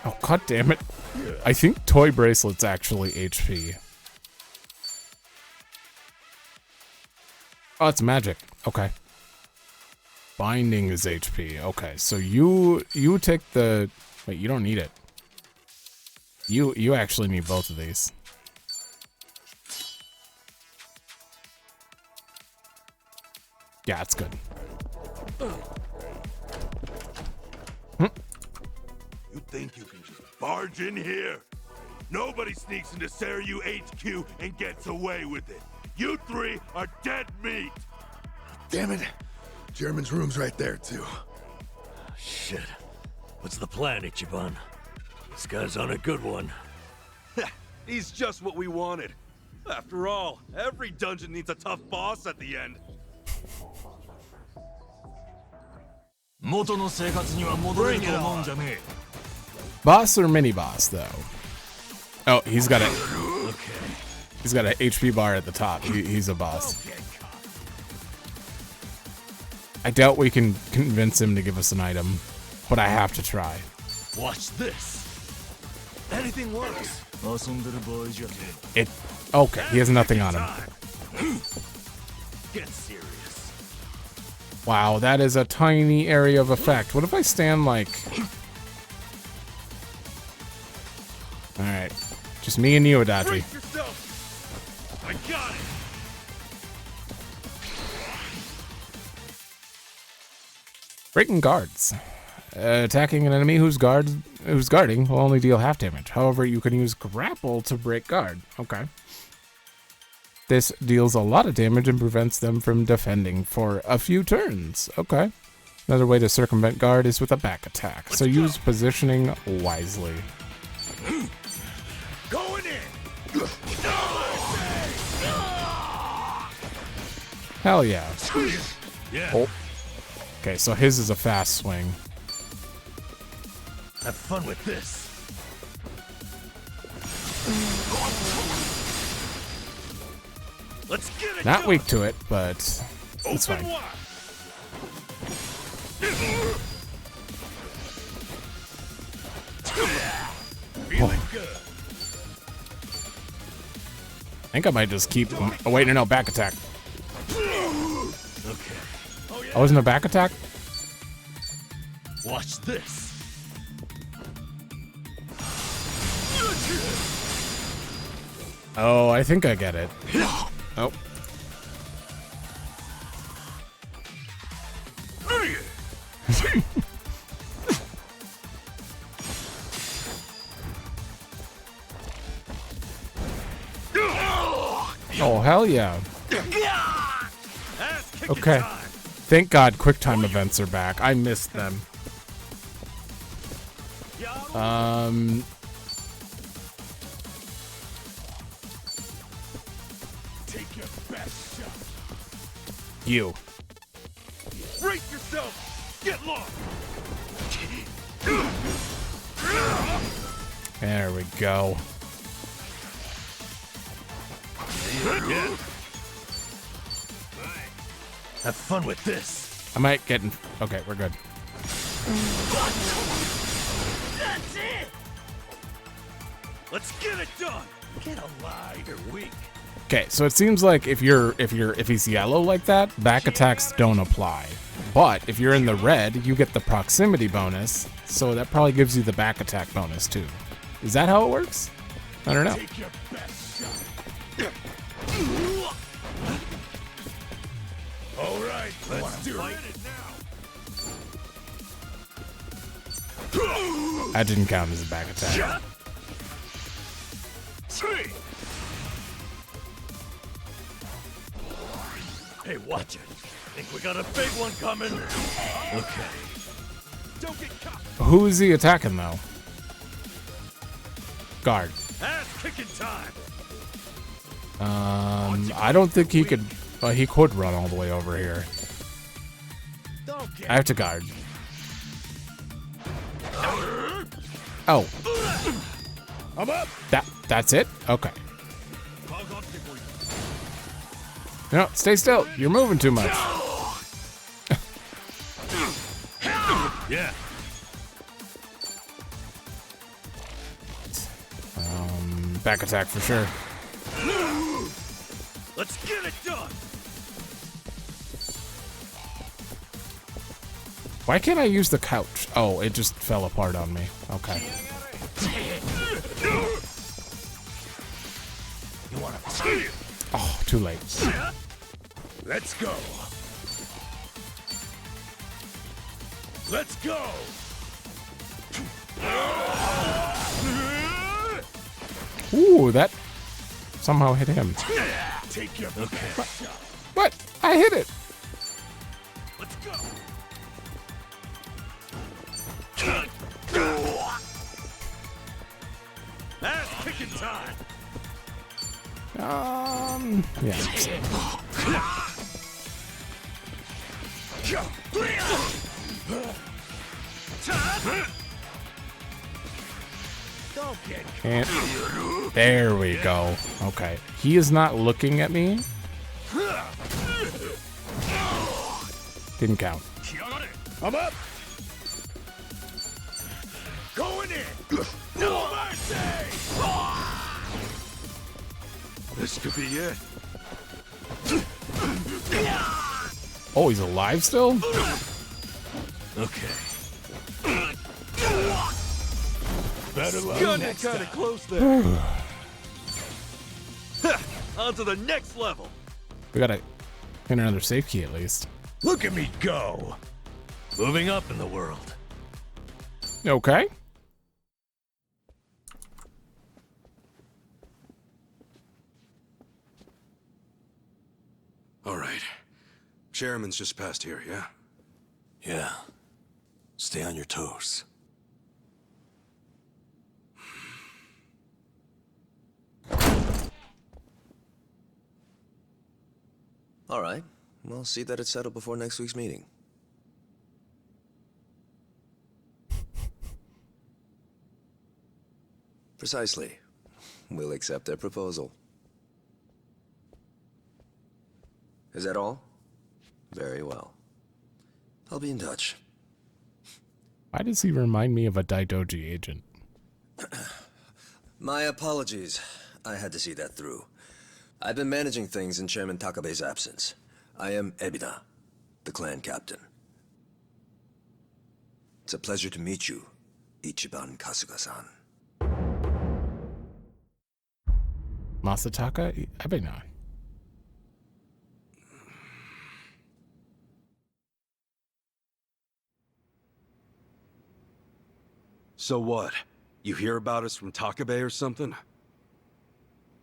Oh, god damn it. I think Toy Bracelet's actually HP. Oh, it's magic. Okay. Binding is HP. Okay, so you take the... Wait, you don't need it. You actually need both of these. Yeah, it's good. You think you can just barge in here? Nobody sneaks into Seiryu HQ and gets away with it. You three are dead meat. Damn it. German's room's right there, too. Shit. What's the plan, Ichiban? This guy's on a good one. He's just what we wanted. After all, every dungeon needs a tough boss at the end. Boss or mini boss, though? Oh, he's got a HP bar at the top. He's a boss. I doubt we can convince him to give us an item, but I have to try. Watch this. Anything works. Okay, he has nothing on him. Get serious. Wow, that is a tiny area of effect. What if I stand like... Alright. Just me and you, Adachi. I got it. Breaking guards. Attacking an enemy who's guarding will only deal half damage. However, you can use grapple to break guard. Okay. This deals a lot of damage and prevents them from defending for a few turns. Okay. Another way to circumvent guard is with a back attack. So use positioning wisely. Going in. Hell yeah. Yeah. Oh. Okay, so his is a fast swing. Have fun with this. Let's get it. Not weak to it, but it's fine. Feeling good. I think I might just keep... Oh, wait, no, back attack. Okay. Oh, wasn't a back attack? Watch this. Oh, I think I get it. Oh. Oh, hell yeah. Okay. Thank God QuickTime events are back. I missed them. Take your best shot. You. Brace yourself! Get lost! There we go. Yeah. Have fun with this. I might get in. Okay, we're good. That's it! Let's get it done! Get a light or weak. Okay, so it seems like if he's yellow like that, back attacks don't apply. But if you're in the red, you get the proximity bonus, so that probably gives you the back attack bonus too. Is that how it works? I don't know. Take your best shot. All right, let's do it. That didn't count as a back attack. Hey, watch it. Think we got a big one coming? Okay. Don't get caught. Who is he attacking though? Guard. Ass kicking time. I don't think he could. He could run all the way over here. Don't get I have to guard. Oh, I'm up. that's it. Okay. No, stay still. You're moving too much. Yeah. Back attack for sure. Let's get it done. Why can't I use the couch? Oh, it just fell apart on me. Okay. You wanna? Oh, too late. Let's go. Let's go. Ooh, that somehow hit him. Take your best shot. What? I hit it. Let's go. Ass kicking time. Yeah. Don't get Can't. There we go. Okay. He is not looking at me. Didn't count. I'm up. Going in. No mercy. This could be it. Oh, he's alive still? Okay. Better luck Gunning next kind time. of close there. On to the next level. We gotta get another safe key at least. Look at me go. Moving up in the world. Okay. All right. Chairman's just past here, yeah? Yeah. Stay on your toes. All right. We'll see that it's settled before next week's meeting. Precisely. We'll accept their proposal. Is that all? Very well. I'll be in touch. Why does he remind me of a Daidoji agent? My apologies. I had to see that through. I've been managing things in Chairman Takabe's absence. I am Ebida, the clan captain. It's a pleasure to meet you, Ichiban Kasuga-san. Masataka Ebina. So what? You hear about us from Takabe or something?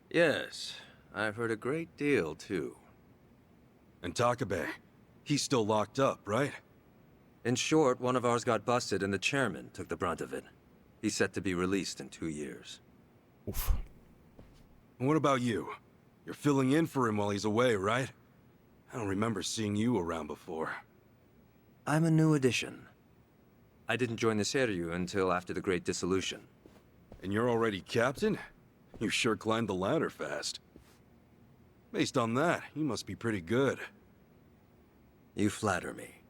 Yes, I've heard a great deal, too. And Takabe, he's still locked up, right? In short, one of ours got busted and the chairman took the brunt of it. He's set to be released in 2 years. Oof. And what about you? You're filling in for him while he's away, right? I don't remember seeing you around before. I'm a new addition. I didn't join the Seiryu until after the Great Dissolution. And you're already captain? You sure climbed the ladder fast. Based on that, you must be pretty good. You flatter me.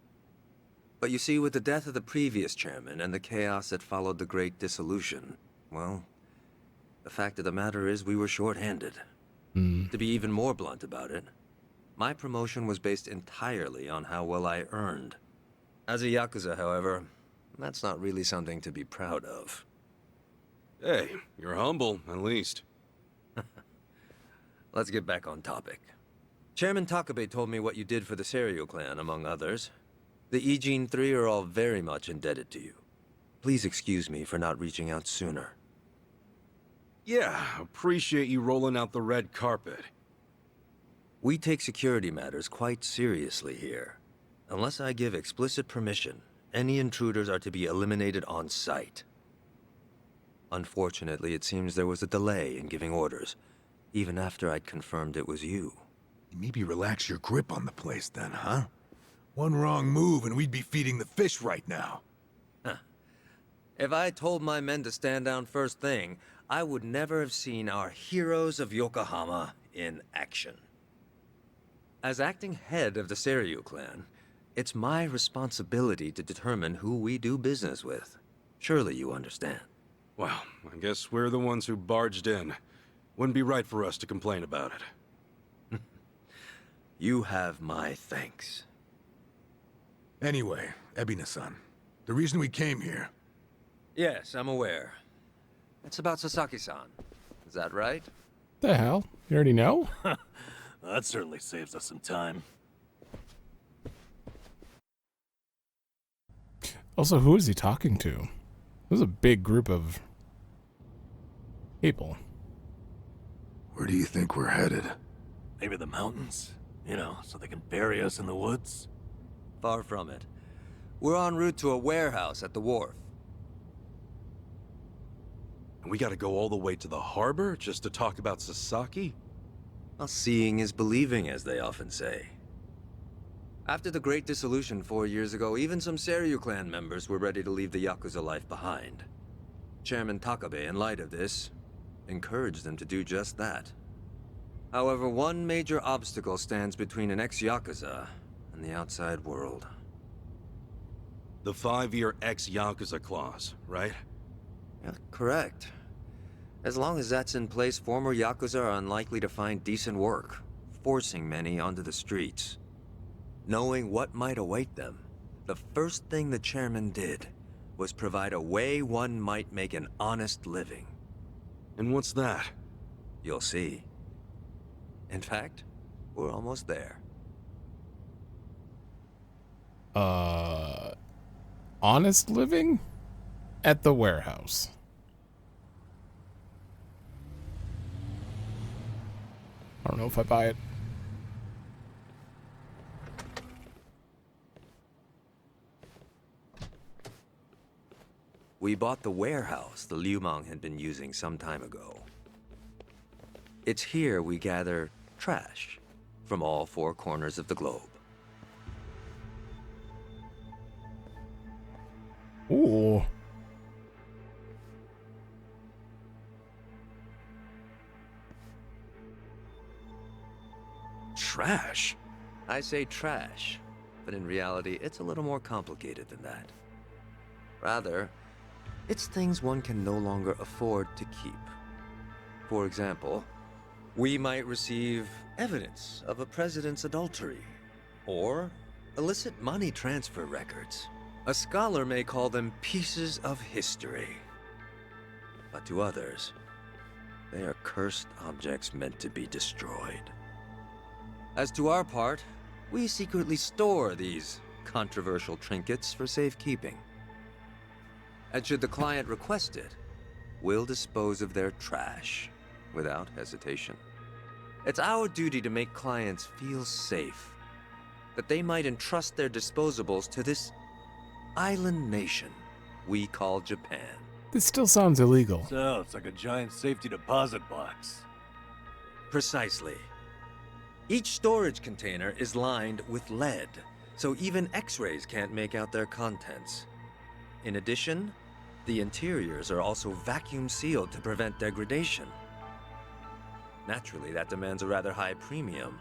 But you see, with the death of the previous chairman and the chaos that followed the Great Dissolution, well, the fact of the matter is we were short-handed. To be even more blunt about it, my promotion was based entirely on how well I earned. As a Yakuza, however, that's not really something to be proud of. Hey, you're humble, at least. Let's get back on topic. Chairman Takabe told me what you did for the Seiryu clan, among others. The Ijin 3 are all very much indebted to you. Please excuse me for not reaching out sooner. Yeah, appreciate you rolling out the red carpet. We take security matters quite seriously here. Unless I give explicit permission, any intruders are to be eliminated on sight. Unfortunately, it seems there was a delay in giving orders, even after I'd confirmed it was you. Maybe relax your grip on the place then, huh? One wrong move and we'd be feeding the fish right now. If I told my men to stand down first thing, I would never have seen our heroes of Yokohama in action. As acting head of the Seiryu clan, it's my responsibility to determine who we do business with. Surely you understand. Well, I guess we're the ones who barged in. Wouldn't be right for us to complain about it. You have my thanks. Anyway, Ebina-san, the reason we came here... Yes, I'm aware. It's about Sasaki-san. Is that right? The hell? You already know? That certainly saves us some time. Also, who is he talking to? There's a big group of people. Where do you think we're headed? Maybe the mountains? You know, so they can bury us in the woods? Far from it. We're en route to a warehouse at the wharf. And we gotta go all the way to the harbor just to talk about Sasaki? Well, seeing is believing, as they often say. After the Great Dissolution 4 years ago, even some Seiryu clan members were ready to leave the Yakuza life behind. Chairman Takabe, in light of this, encouraged them to do just that. However, one major obstacle stands between an ex-Yakuza and the outside world. The 5-year ex-Yakuza clause, right? Yeah, correct. As long as that's in place, former Yakuza are unlikely to find decent work, forcing many onto the streets. Knowing what might await them, the first thing the chairman did was provide a way one might make an honest living. And what's that? You'll see. In fact, we're almost there. Honest living? At the warehouse. I don't know if I buy it. We bought the warehouse the Liumang had been using some time ago. It's here we gather trash from all 4 corners of the globe. Ooh. Trash? I say trash, but in reality, it's a little more complicated than that. Rather, it's things one can no longer afford to keep. For example, we might receive evidence of a president's adultery, or illicit money transfer records. A scholar may call them pieces of history. But to others, they are cursed objects meant to be destroyed. As to our part, we secretly store these controversial trinkets for safekeeping. And should the client request it, we'll dispose of their trash without hesitation. It's our duty to make clients feel safe, that they might entrust their disposables to this island nation we call Japan. This still sounds illegal. So, it's like a giant safety deposit box. Precisely. Each storage container is lined with lead, so even X-rays can't make out their contents. In addition, the interiors are also vacuum sealed to prevent degradation. Naturally, that demands a rather high premium,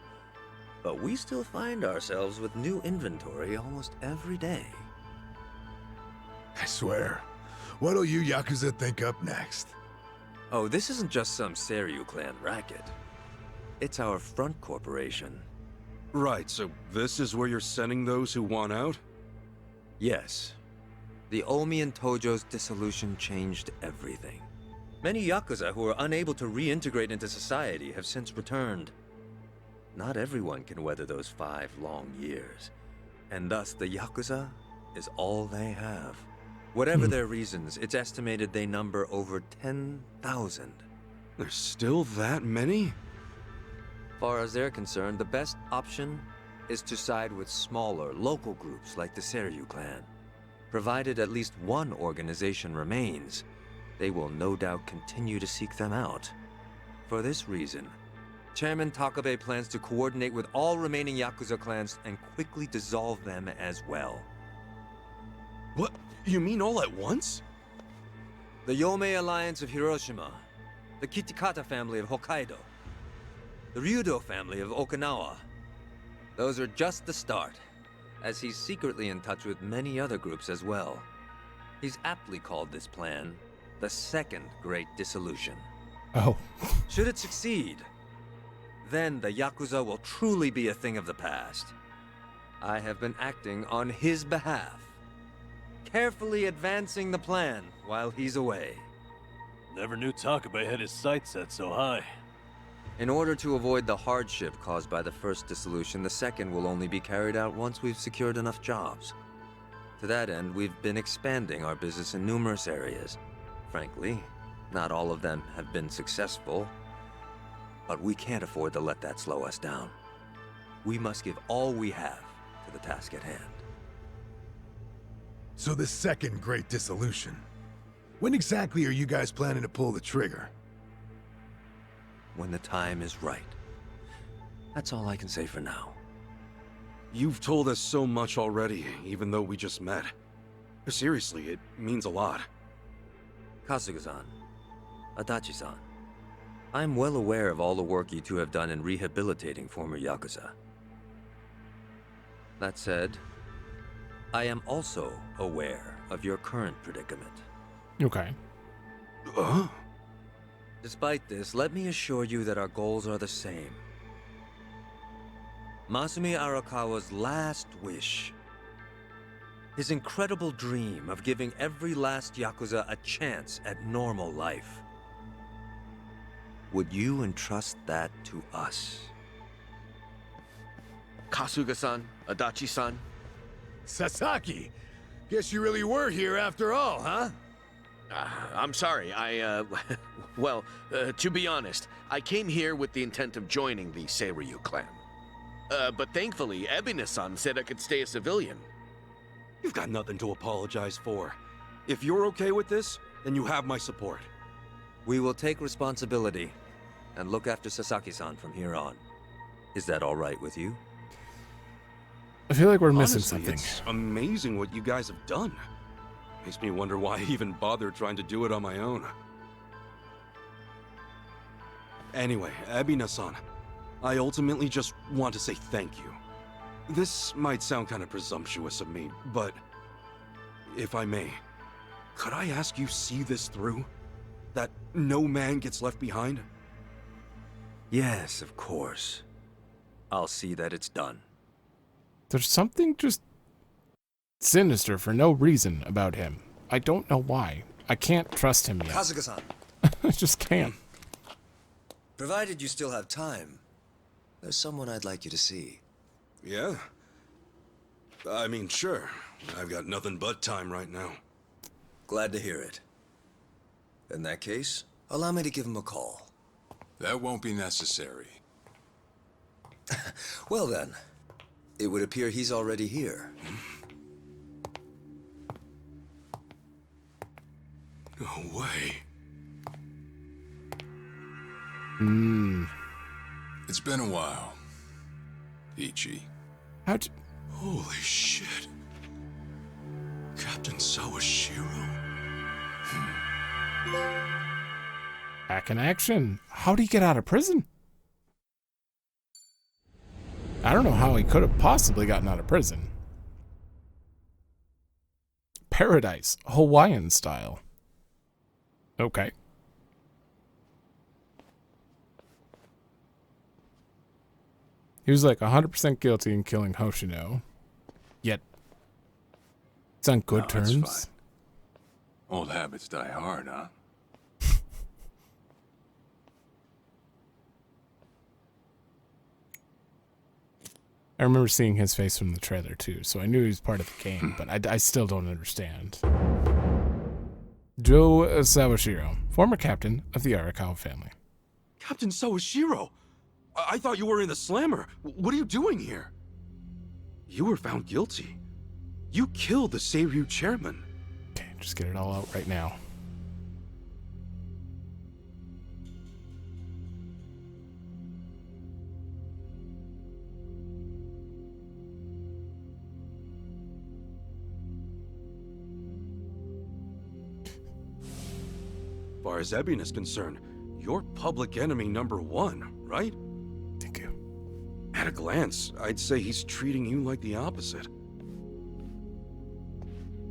but we still find ourselves with new inventory almost every day. I swear. What'll you Yakuza think up next? Oh, this isn't just some Seiryu clan racket. It's our front corporation. Right, so this is where you're sending those who want out? Yes. The Omi and Tojo's dissolution changed everything. Many Yakuza who are unable to reintegrate into society have since returned. Not everyone can weather those 5 long years, and thus the Yakuza is all they have. Whatever their reasons, it's estimated they number over 10,000. There's still that many? Far as they're concerned, the best option is to side with smaller, local groups like the Seiryu clan. Provided at least one organization remains, they will no doubt continue to seek them out. For this reason, Chairman Takabe plans to coordinate with all remaining Yakuza clans and quickly dissolve them as well. What? You mean all at once? The Yomei Alliance of Hiroshima, the Kitakata family of Hokkaido, the Ryudo family of Okinawa. Those are just the start, as he's secretly in touch with many other groups as well. He's aptly called this plan the Second Great Dissolution. Oh. Should it succeed, then the Yakuza will truly be a thing of the past. I have been acting on his behalf, carefully advancing the plan while he's away. Never knew Takabe had his sights set so high. In order to avoid the hardship caused by the first dissolution, the second will only be carried out once we've secured enough jobs. To that end, we've been expanding our business in numerous areas. Frankly, not all of them have been successful, but we can't afford to let that slow us down. We must give all we have to the task at hand. So the Second Great Dissolution. When exactly are you guys planning to pull the trigger? When the time is right. That's all I can say for now. You've told us so much already, even though we just met. Seriously, it means a lot. Kasuga-san, Adachi-san, I'm well aware of all the work you two have done in rehabilitating former Yakuza. That said, I am also aware of your current predicament. Okay. Despite this, let me assure you that our goals are the same. Masumi Arakawa's last wish, his incredible dream of giving every last Yakuza a chance at normal life. Would you entrust that to us? Kasuga-san, Adachi-san. Sasaki! Guess you really were here after all, huh? I'm sorry, well, to be honest, I came here with the intent of joining the Seiryu clan. But thankfully, Ebina-san said I could stay a civilian. You've got nothing to apologize for. If you're okay with this, then you have my support. We will take responsibility and look after Sasaki-san from here on. Is that all right with you? I feel like we're missing Honestly, something. It's amazing what you guys have done. Makes me wonder why I even bothered trying to do it on my own. Anyway, Ebina-san, I ultimately just want to say thank you. This might sound kind of presumptuous of me, but if I may, could I ask you see this through? That no man gets left behind? Yes, of course. I'll see that it's done. There's something just sinister for no reason about him. I don't know why. I can't trust him yet. Kasuga-san. I just can't. Provided you still have time, there's someone I'd like you to see. Yeah? I mean, sure. I've got nothing but time right now. Glad to hear it. In that case, allow me to give him a call. That won't be necessary. Well then, it would appear he's already here. No way. It's been a while, Ichi. How'd you... Holy shit. Captain Sawashiro? Back in action. How'd he get out of prison? I don't know how he could have possibly gotten out of prison. Paradise, Hawaiian style. Okay. He was like 100% guilty in killing Hoshino. Yet, it's on good That's terms. fine. Old habits die hard, huh? I remember seeing his face from the trailer too, so I knew he was part of the game, but I still don't understand. Joe Sawashiro, former captain of the Arakawa family. Captain Sawashiro! I thought you were in the slammer. What are you doing here? You were found guilty. You killed the Seiryu chairman. Okay, just get it all out right now. As far as Ebin is concerned, you're public enemy #1, right? Thank you. At a glance, I'd say he's treating you like the opposite.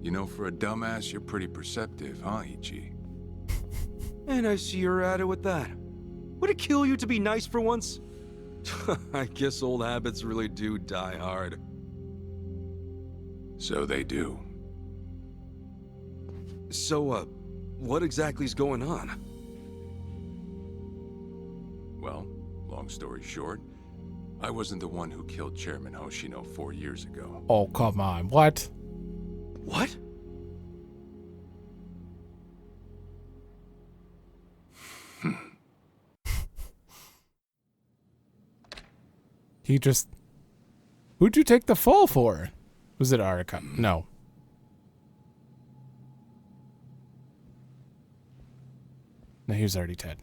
You know, for a dumbass, you're pretty perceptive, huh, Ichi? And I see you're at it with that. Would it kill you to be nice for once? I guess old habits really do die hard. So they do. So, what exactly is going on? Well, long story short, I wasn't the one who killed Chairman Hoshino 4 years ago. Oh, come on. What? What? He just... Who'd you take the fall for? Was it Araka? No. No, he was already dead.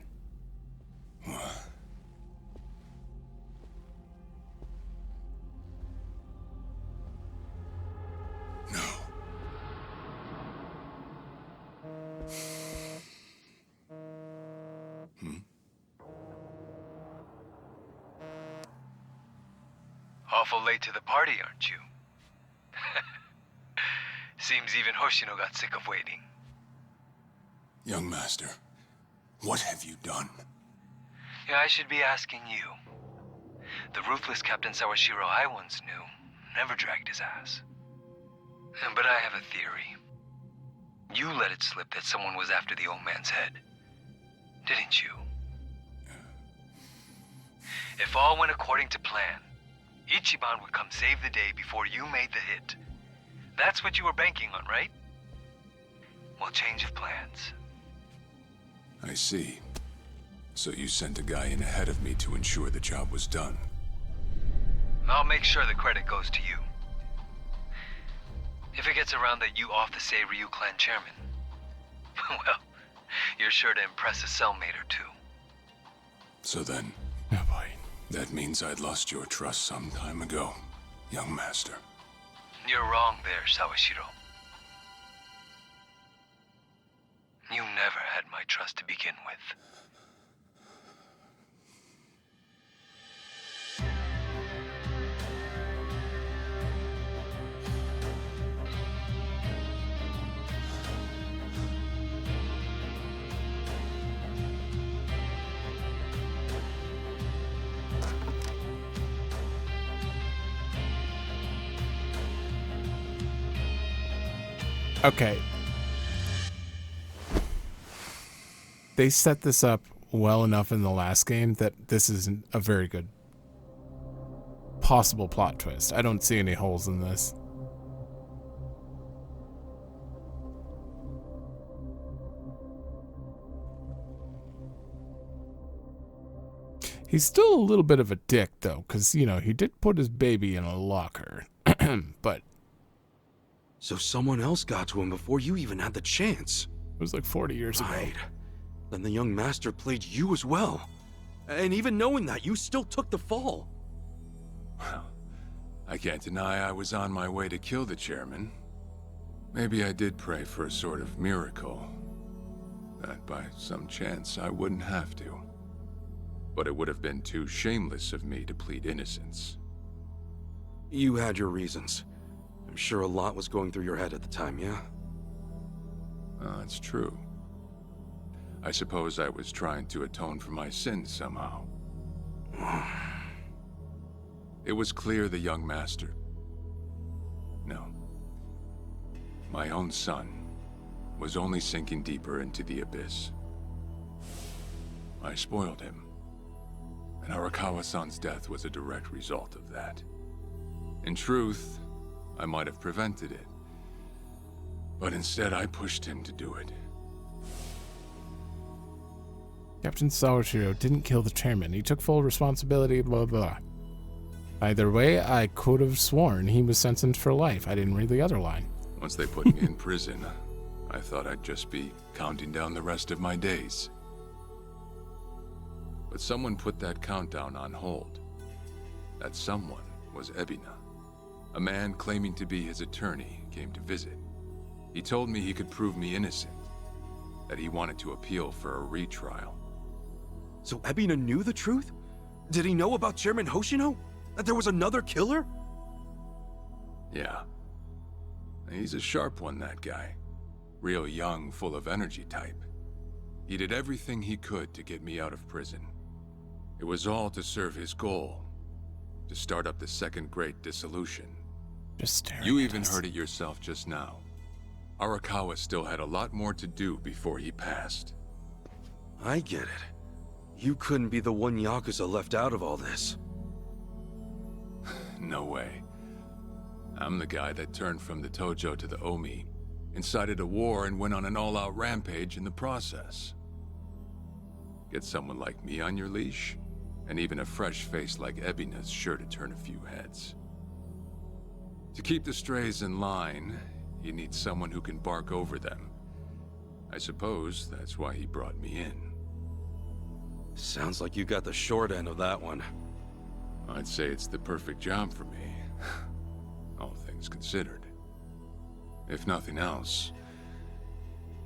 Awful late to the party, aren't you? Seems even Hoshino got sick of waiting. Young master, what have you done? Yeah, I should be asking you. The ruthless Captain Sawashiro I once knew never dragged his ass. But I have a theory. You let it slip that someone was after the old man's head, didn't you? If all went according to plan, Ichiban would come save the day before you made the hit. That's what you were banking on, right? Well, change of plans. I see. So you sent a guy in ahead of me to ensure the job was done. I'll make sure the credit goes to you. If it gets around that you off the Ryu clan chairman, well, you're sure to impress a cellmate or two. So then, Oh boy. that means I'd lost your trust some time ago, young master. You're wrong there, Sawashiro. You never had my trust to begin with. Okay. They set this up well enough in the last game that this isn't a very good possible plot twist. I don't see any holes in this. He's still a little bit of a dick, though, because, you know, he did put his baby in a locker. But... So someone else got to him before you even had the chance. It was like 40 years ago. Right. Then the young master played you as well. And even knowing that, you still took the fall. Well, I can't deny I was on my way to kill the chairman. Maybe I did pray for a sort of miracle. That by some chance I wouldn't have to. But it would have been too shameless of me to plead innocence. You had your reasons. I'm sure a lot was going through your head at the time, yeah? It's true. I suppose I was trying to atone for my sins somehow. It was clear the young master... No. My own son was only sinking deeper into the abyss. I spoiled him. And Arakawa-san's death was a direct result of that. In truth, I might have prevented it. But instead, I pushed him to do it. Captain Sawashiro didn't kill the chairman. He took full responsibility, blah, blah. Either way, I could have sworn he was sentenced for life. I didn't read the other line. Once they put me in prison, I thought I'd just be counting down the rest of my days. But someone put that countdown on hold. That someone was Ebina. A man claiming to be his attorney came to visit. He told me he could prove me innocent, that he wanted to appeal for a retrial. So Ebina knew the truth? Did he know about Chairman Hoshino? That there was another killer? Yeah. He's a sharp one, that guy. Real young, full of energy type. He did everything he could to get me out of prison. It was all to serve his goal, to start up the second great dissolution. You even heard it yourself just now. Arakawa still had a lot more to do before he passed. I get it. You couldn't be the one Yakuza left out of all this. No way. I'm the guy that turned from the Tojo to the Omi, incited a war and went on an all-out rampage in the process. Get someone like me on your leash, and even a fresh face like Ebina's sure to turn a few heads. To keep the strays in line, you need someone who can bark over them. I suppose that's why he brought me in. Sounds like you got the short end of that one. I'd say it's the perfect job for me, all things considered. If nothing else,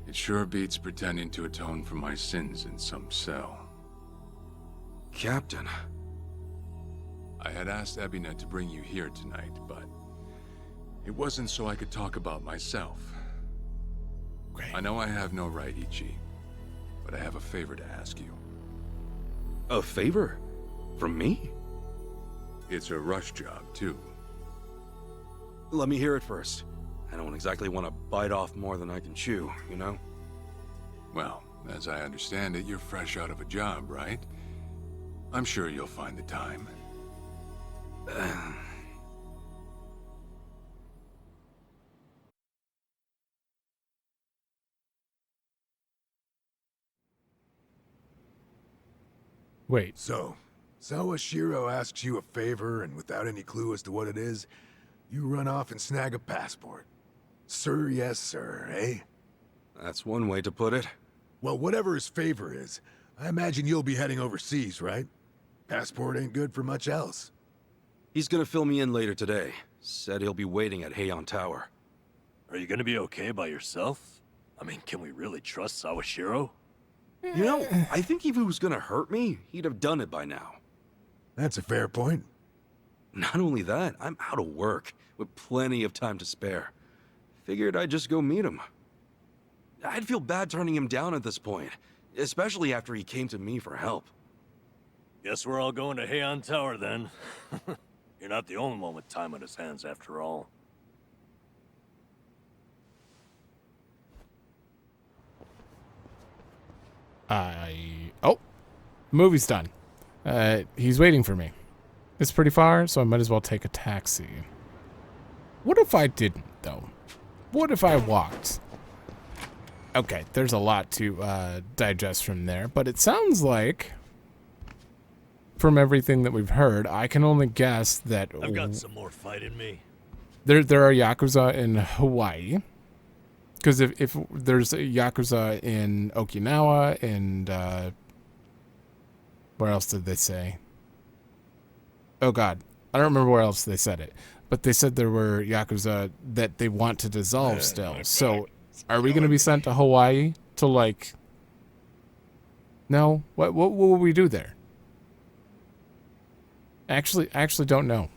it sure beats pretending to atone for my sins in some cell. Captain. I had asked Ebina to bring you here tonight, but it wasn't so I could talk about myself. Great. I know I have no right, Ichi, but I have a favor to ask you. A favor? From me? It's a rush job, too. Let me hear it first. I don't exactly want to bite off more than I can chew, you know? Well, as I understand it, you're fresh out of a job, right? I'm sure you'll find the time. Wait. So, Sawashiro asks you a favor, and without any clue as to what it is, you run off and snag a passport. Sir, yes, sir, eh? That's one way to put it. Well, whatever his favor is, I imagine you'll be heading overseas, right? Passport ain't good for much else. He's gonna fill me in later today. Said he'll be waiting at Heian Tower. Are you gonna be okay by yourself? I mean, can we really trust Sawashiro? You know, I think if he was gonna hurt me, he'd have done it by now. That's a fair point. Not only that, I'm out of work, with plenty of time to spare. Figured I'd just go meet him. I'd feel bad turning him down at this point, especially after he came to me for help. Guess we're all going to Heian Tower then. You're not the only one with time on his hands after all. Oh, movie's done. He's waiting for me. It's pretty far, so I might as well take a taxi. What if I didn't, though? What if I walked? Okay, there's a lot to digest from there, but it sounds like, from everything that we've heard, I can only guess that I've got some more fight in me. there are Yakuza in Hawaii. Because if there's a Yakuza in Okinawa and where else did they say? Oh God, I don't remember where else they said it. But they said there were Yakuza that they want to dissolve still. So are we going to be sent to Hawaii to like... No? What will we do there? Actually don't know.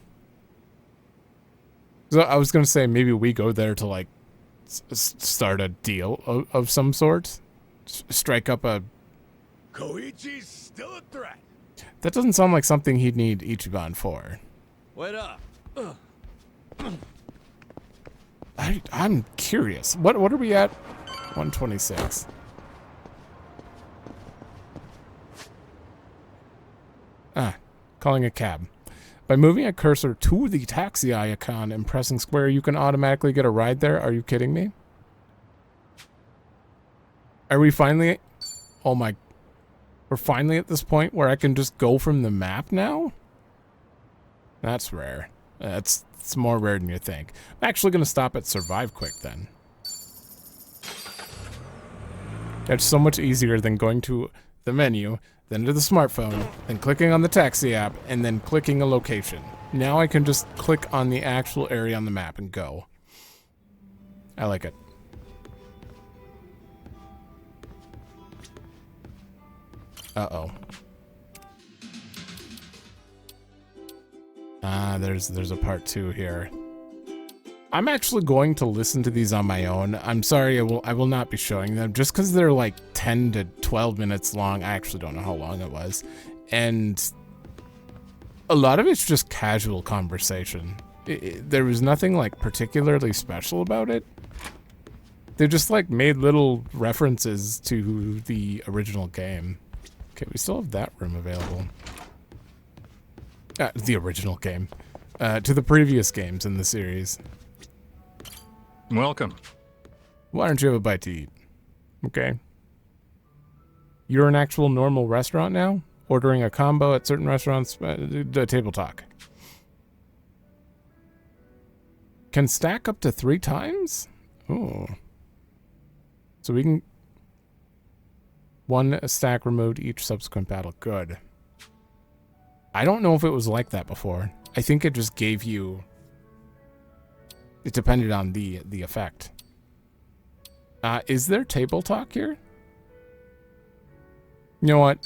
So I was going to say maybe we go there to like start a deal of some sort. Strike up a... Koichi's still a threat. That doesn't sound like something he'd need Ichiban for. Wait up. I'm curious. What are we at? 126. Calling a cab. By moving a cursor to the taxi icon and pressing square, you can automatically get a ride there. Are you kidding me? Are we finally... Oh my... We're finally at this point where I can just go from the map now? That's rare. It's more rare than you think. I'm actually going to stop at Survive Quick then. That's so much easier than going to the menu, then to the smartphone, then clicking on the taxi app, and then clicking a location. Now I can just click on the actual area on the map and go. I like it. Uh-oh. There's a part 2 here. I'm actually going to listen to these on my own. I'm sorry, I will not be showing them just because they're like 10 to 12 minutes long. I actually don't know how long it was. And a lot of it's just casual conversation. There was nothing like particularly special about it. They just like made little references to the original game. Okay, we still have that room available. The original game. To the previous games in the series. Welcome. Why don't you have a bite to eat? Okay. You're an actual normal restaurant now? Ordering a combo at certain restaurants? The table talk. Can stack up to 3 times? Oh. So we can... 1 stack removed each subsequent battle. Good. I don't know if it was like that before. I think it just gave you... It depended on the effect. Is there table talk here? You know what?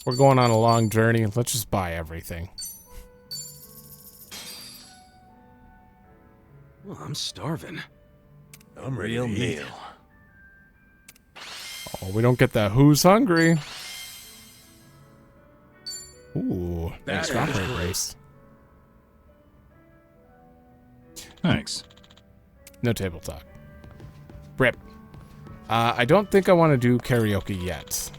We're going on a long journey. Let's just buy everything. Well, I'm starving. I'm ready to eat. Oh, we don't get that who's hungry. Ooh, nice strawberry race. Thanks. No table talk. Rip. I don't think I want to do karaoke yet.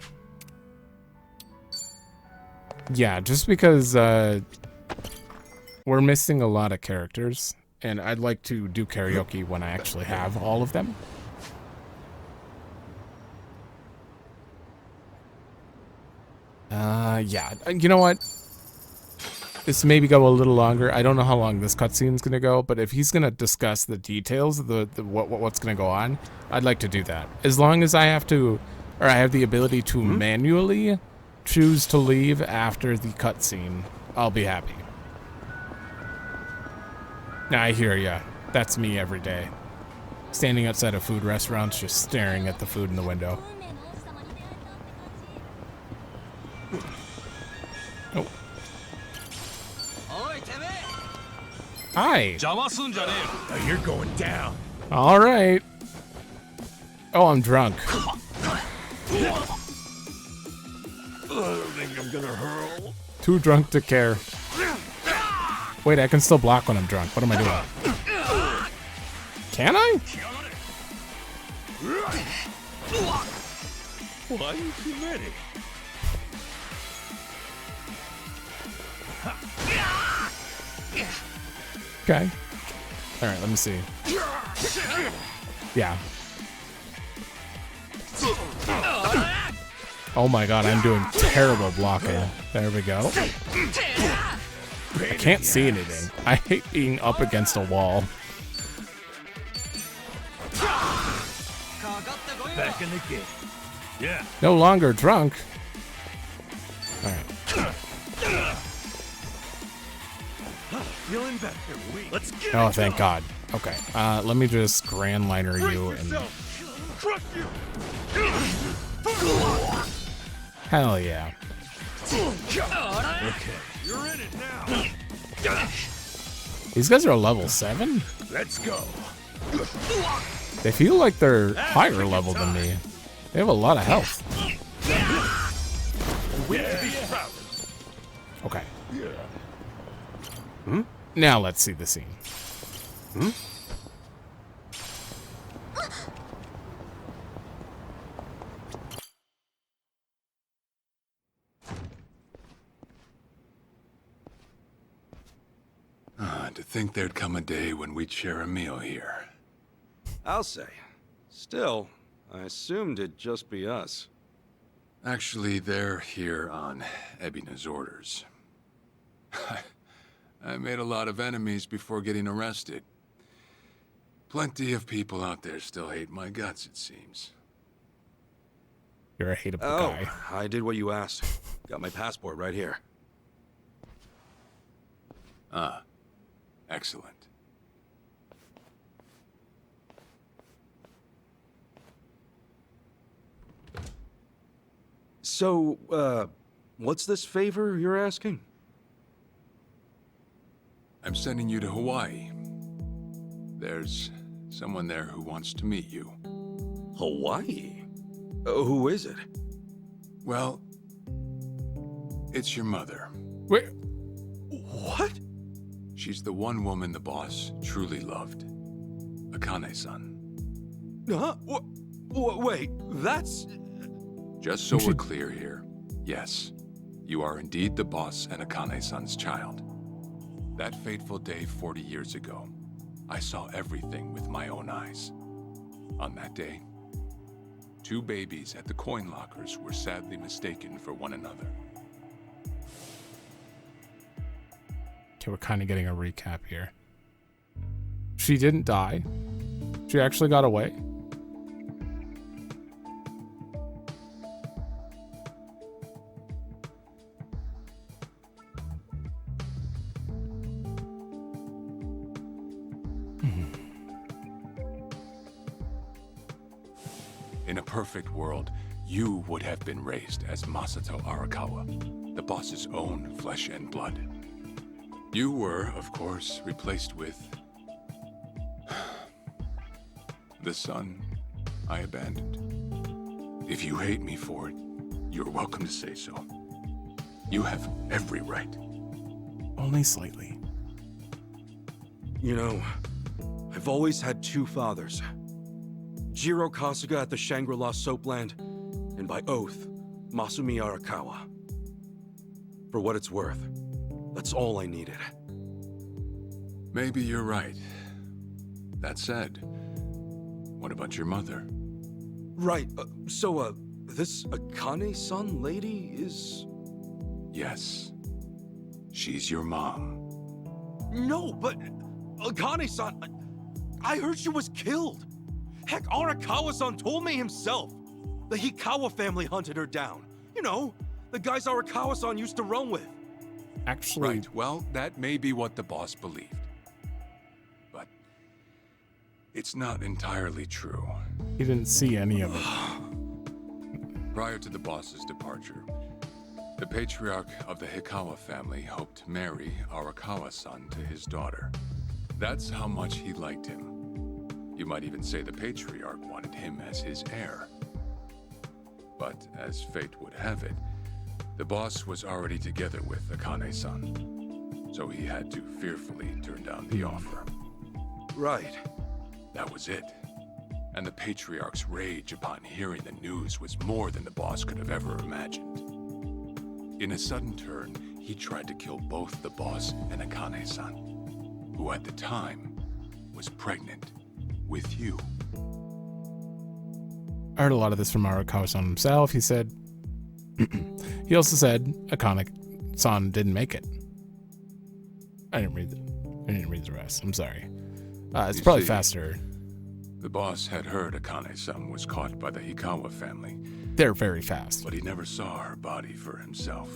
Yeah, just because we're missing a lot of characters, and I'd like to do karaoke when I actually have all of them. Yeah, you know what? This maybe go a little longer. I don't know how long this cutscene's gonna go, but if he's gonna discuss the details of what's gonna go on, I'd like to do that. As long as I have to, or I have the ability to manually choose to leave after the cutscene, I'll be happy. I hear ya. That's me every day. Standing outside of food restaurants, just staring at the food in the window. Oh. Hi. Oh, you're going down. All right. Oh, I'm drunk. I don't think I'm gonna hurl. Too drunk to care. Wait, I can still block when I'm drunk. What am I doing? Can I? Why are you too ready? Okay. All right, let me see. Yeah. Oh my god, I'm doing terrible blocking. There we go. I can't see anything. I hate being up against a wall. back in the game. Yeah. No longer drunk. All right. Feeling better. Let's get Oh, it thank going. God. Okay. Let me just grand liner you and. Crush you. Hell yeah. Okay. You're in it now. These guys are level 7? Let's go. They feel like they're higher level than me. They have a lot of health. Okay. Now let's see the scene. To think there'd come a day when we'd share a meal here. I'll say. Still, I assumed it'd just be us. Actually, they're here on Ebina's orders. I made a lot of enemies before getting arrested. Plenty of people out there still hate my guts, it seems. You're a hateable guy. I did what you asked. Got my passport right here. Ah, excellent. So, what's this favor you're asking? I'm sending you to Hawaii. There's someone there who wants to meet you. Hawaii? Who is it? Well, it's your mother. Wait. What? She's the one woman the boss truly loved. Akane-san. Huh? Wait, that's... Just so we're clear here, yes, you are indeed the boss and Akane-san's child. That fateful day 40 years ago, I saw everything with my own eyes. On that day, 2 babies at the coin lockers were sadly mistaken for one another. Okay, we're kind of getting a recap here. She didn't die. She actually got away. In a perfect world, you would have been raised as Masato Arakawa, the boss's own flesh and blood. You were, of course, replaced with the son I abandoned. If you hate me for it, you're welcome to say so. You have every right. Only slightly. You know, I've always had 2 fathers. Jiro Kasuga at the Shangri-La Soapland, and by oath, Masumi Arakawa. For what it's worth, that's all I needed. Maybe you're right. That said, what about your mother? Right, so, this Akane-san lady is... Yes. She's your mom. No, but... Akane-san... I heard she was killed! Heck, Arakawa-san told me himself! The Hikawa family hunted her down. You know, the guys Arakawa-san used to run with. Actually... Right, well, that may be what the boss believed. But... it's not entirely true. He didn't see any of it. Prior to the boss's departure, the patriarch of the Hikawa family hoped to marry Arakawa-san to his daughter. That's how much he liked him. You might even say the patriarch wanted him as his heir. But as fate would have it, the boss was already together with Akane-san, so he had to fearfully turn down the offer. Right. That was it. And the patriarch's rage upon hearing the news was more than the boss could have ever imagined. In a sudden turn, he tried to kill both the boss and Akane-san, who at the time was pregnant with you. I heard a lot of this from Arakawa-san himself. He said... he also said Akane-san didn't make it. I didn't read the rest. I'm sorry. It's probably faster. The boss had heard Akane-san was caught by the Hikawa family. They're very fast. But he never saw her body for himself.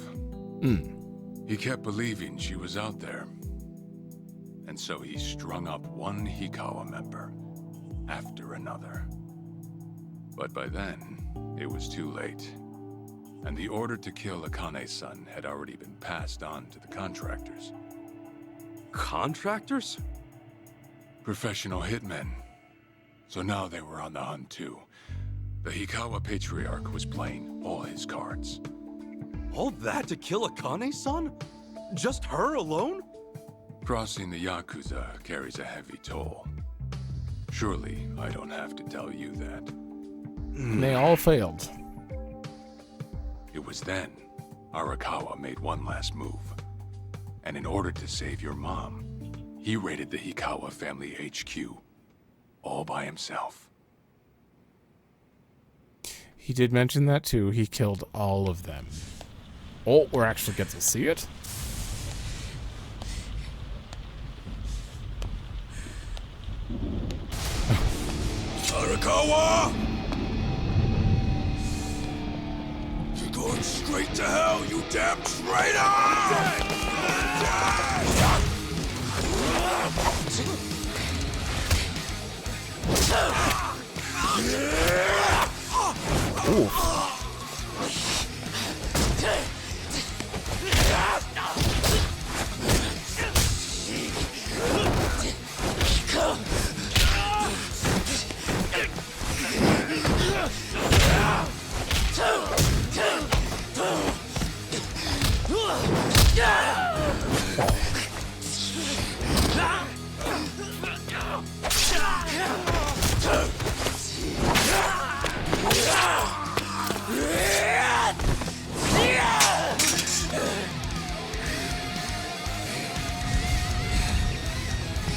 Hmm. He kept believing she was out there. And so he strung up one Hikawa member after another. But by then, it was too late. And the order to kill Akane-san had already been passed on to the contractors. Contractors? Professional hitmen. So now they were on the hunt too. The Hikawa Patriarch was playing all his cards. All that to kill Akane-san? Just her alone? Crossing the Yakuza carries a heavy toll. Surely I don't have to tell you that. They all failed. It was then Arakawa made one last move. And in order to save your mom, he raided the Hikawa family HQ all by himself. He did mention that too. He killed all of them. Oh, we're actually get to see it. Arakawa! You're going straight to hell, you damn traitor!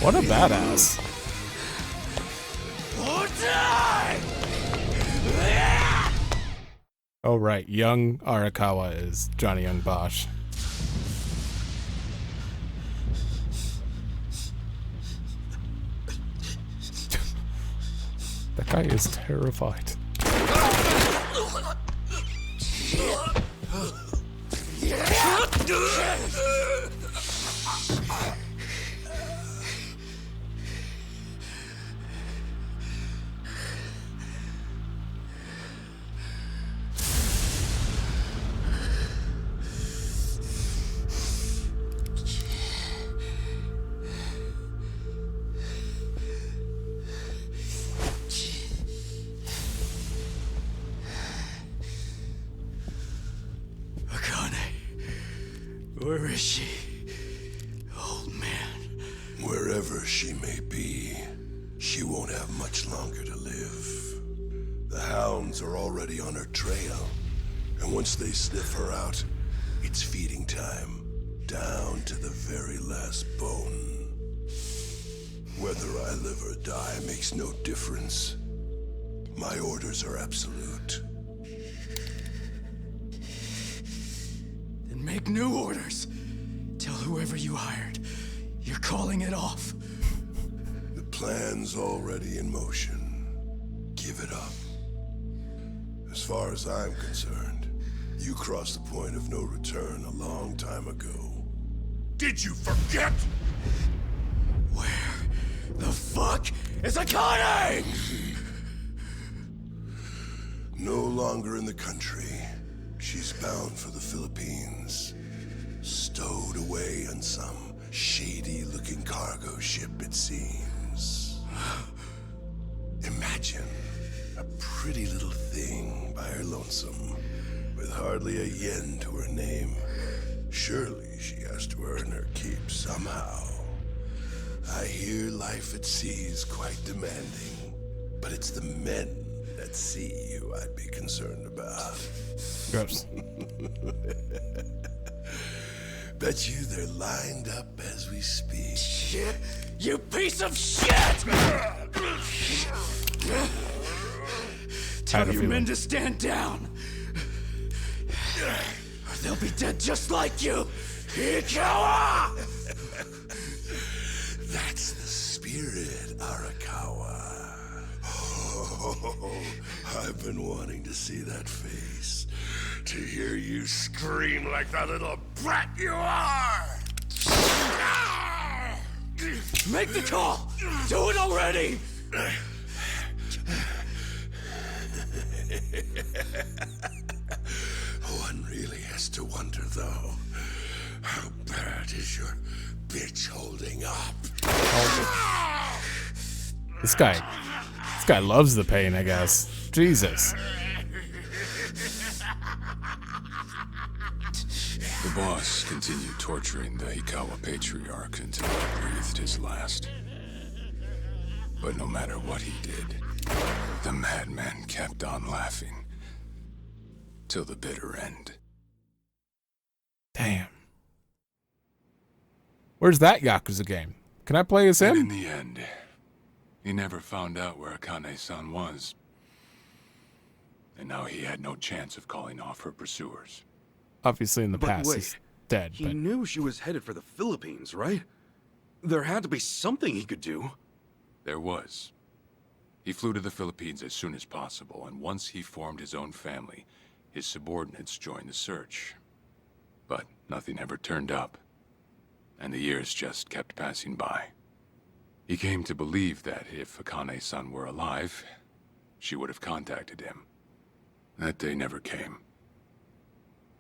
What a badass. Oh, right. Young Arakawa is Johnny Young Bosch. That guy is terrified. Where is she? Old man. Wherever she may be, she won't have much longer to live. The hounds are already on her trail, and once they sniff her out, it's feeding time, down to the very last bone. Whether I live or die makes no difference. My orders are absolute. Make new orders. Tell whoever you hired, you're calling it off. The plan's already in motion. Give it up. As far as I'm concerned, you crossed the point of no return a long time ago. Did you forget? Where the fuck is Akane? No longer in the country. She's bound for the Philippines. Stowed away on some shady-looking cargo ship, it seems. Imagine a pretty little thing by her lonesome, with hardly a yen to her name. Surely she has to earn her keep somehow. I hear life at sea is quite demanding, but it's the men at sea who I'd be concerned about. Gross. Bet you they're lined up as we speak. Shit! You piece of shit! Tell your men to stand down, or they'll be dead just like you, Hikawa! That's the spirit, Arakawa. Oh, I've been wanting to see that face. To hear you scream like the little brat you are! Make the call! Do it already! One really has to wonder, though, how bad is your bitch holding up? This guy loves the pain, I guess. Jesus. The boss continued torturing the Ikawa patriarch until he breathed his last. But no matter what he did, the madman kept on laughing. Till the bitter end. Damn. Where's that Yakuza game? Can I play as him? And in the end, he never found out where Akane-san was. And now he had no chance of calling off her pursuers. Obviously in the But past wait, he's dead, He but knew she was headed for the Philippines, right? There had to be something he could do. There was. He flew to the Philippines as soon as possible, and once he formed his own family, his subordinates joined the search. But nothing ever turned up, and the years just kept passing by. He came to believe that if Akane-san were alive, she would have contacted him. That day never came.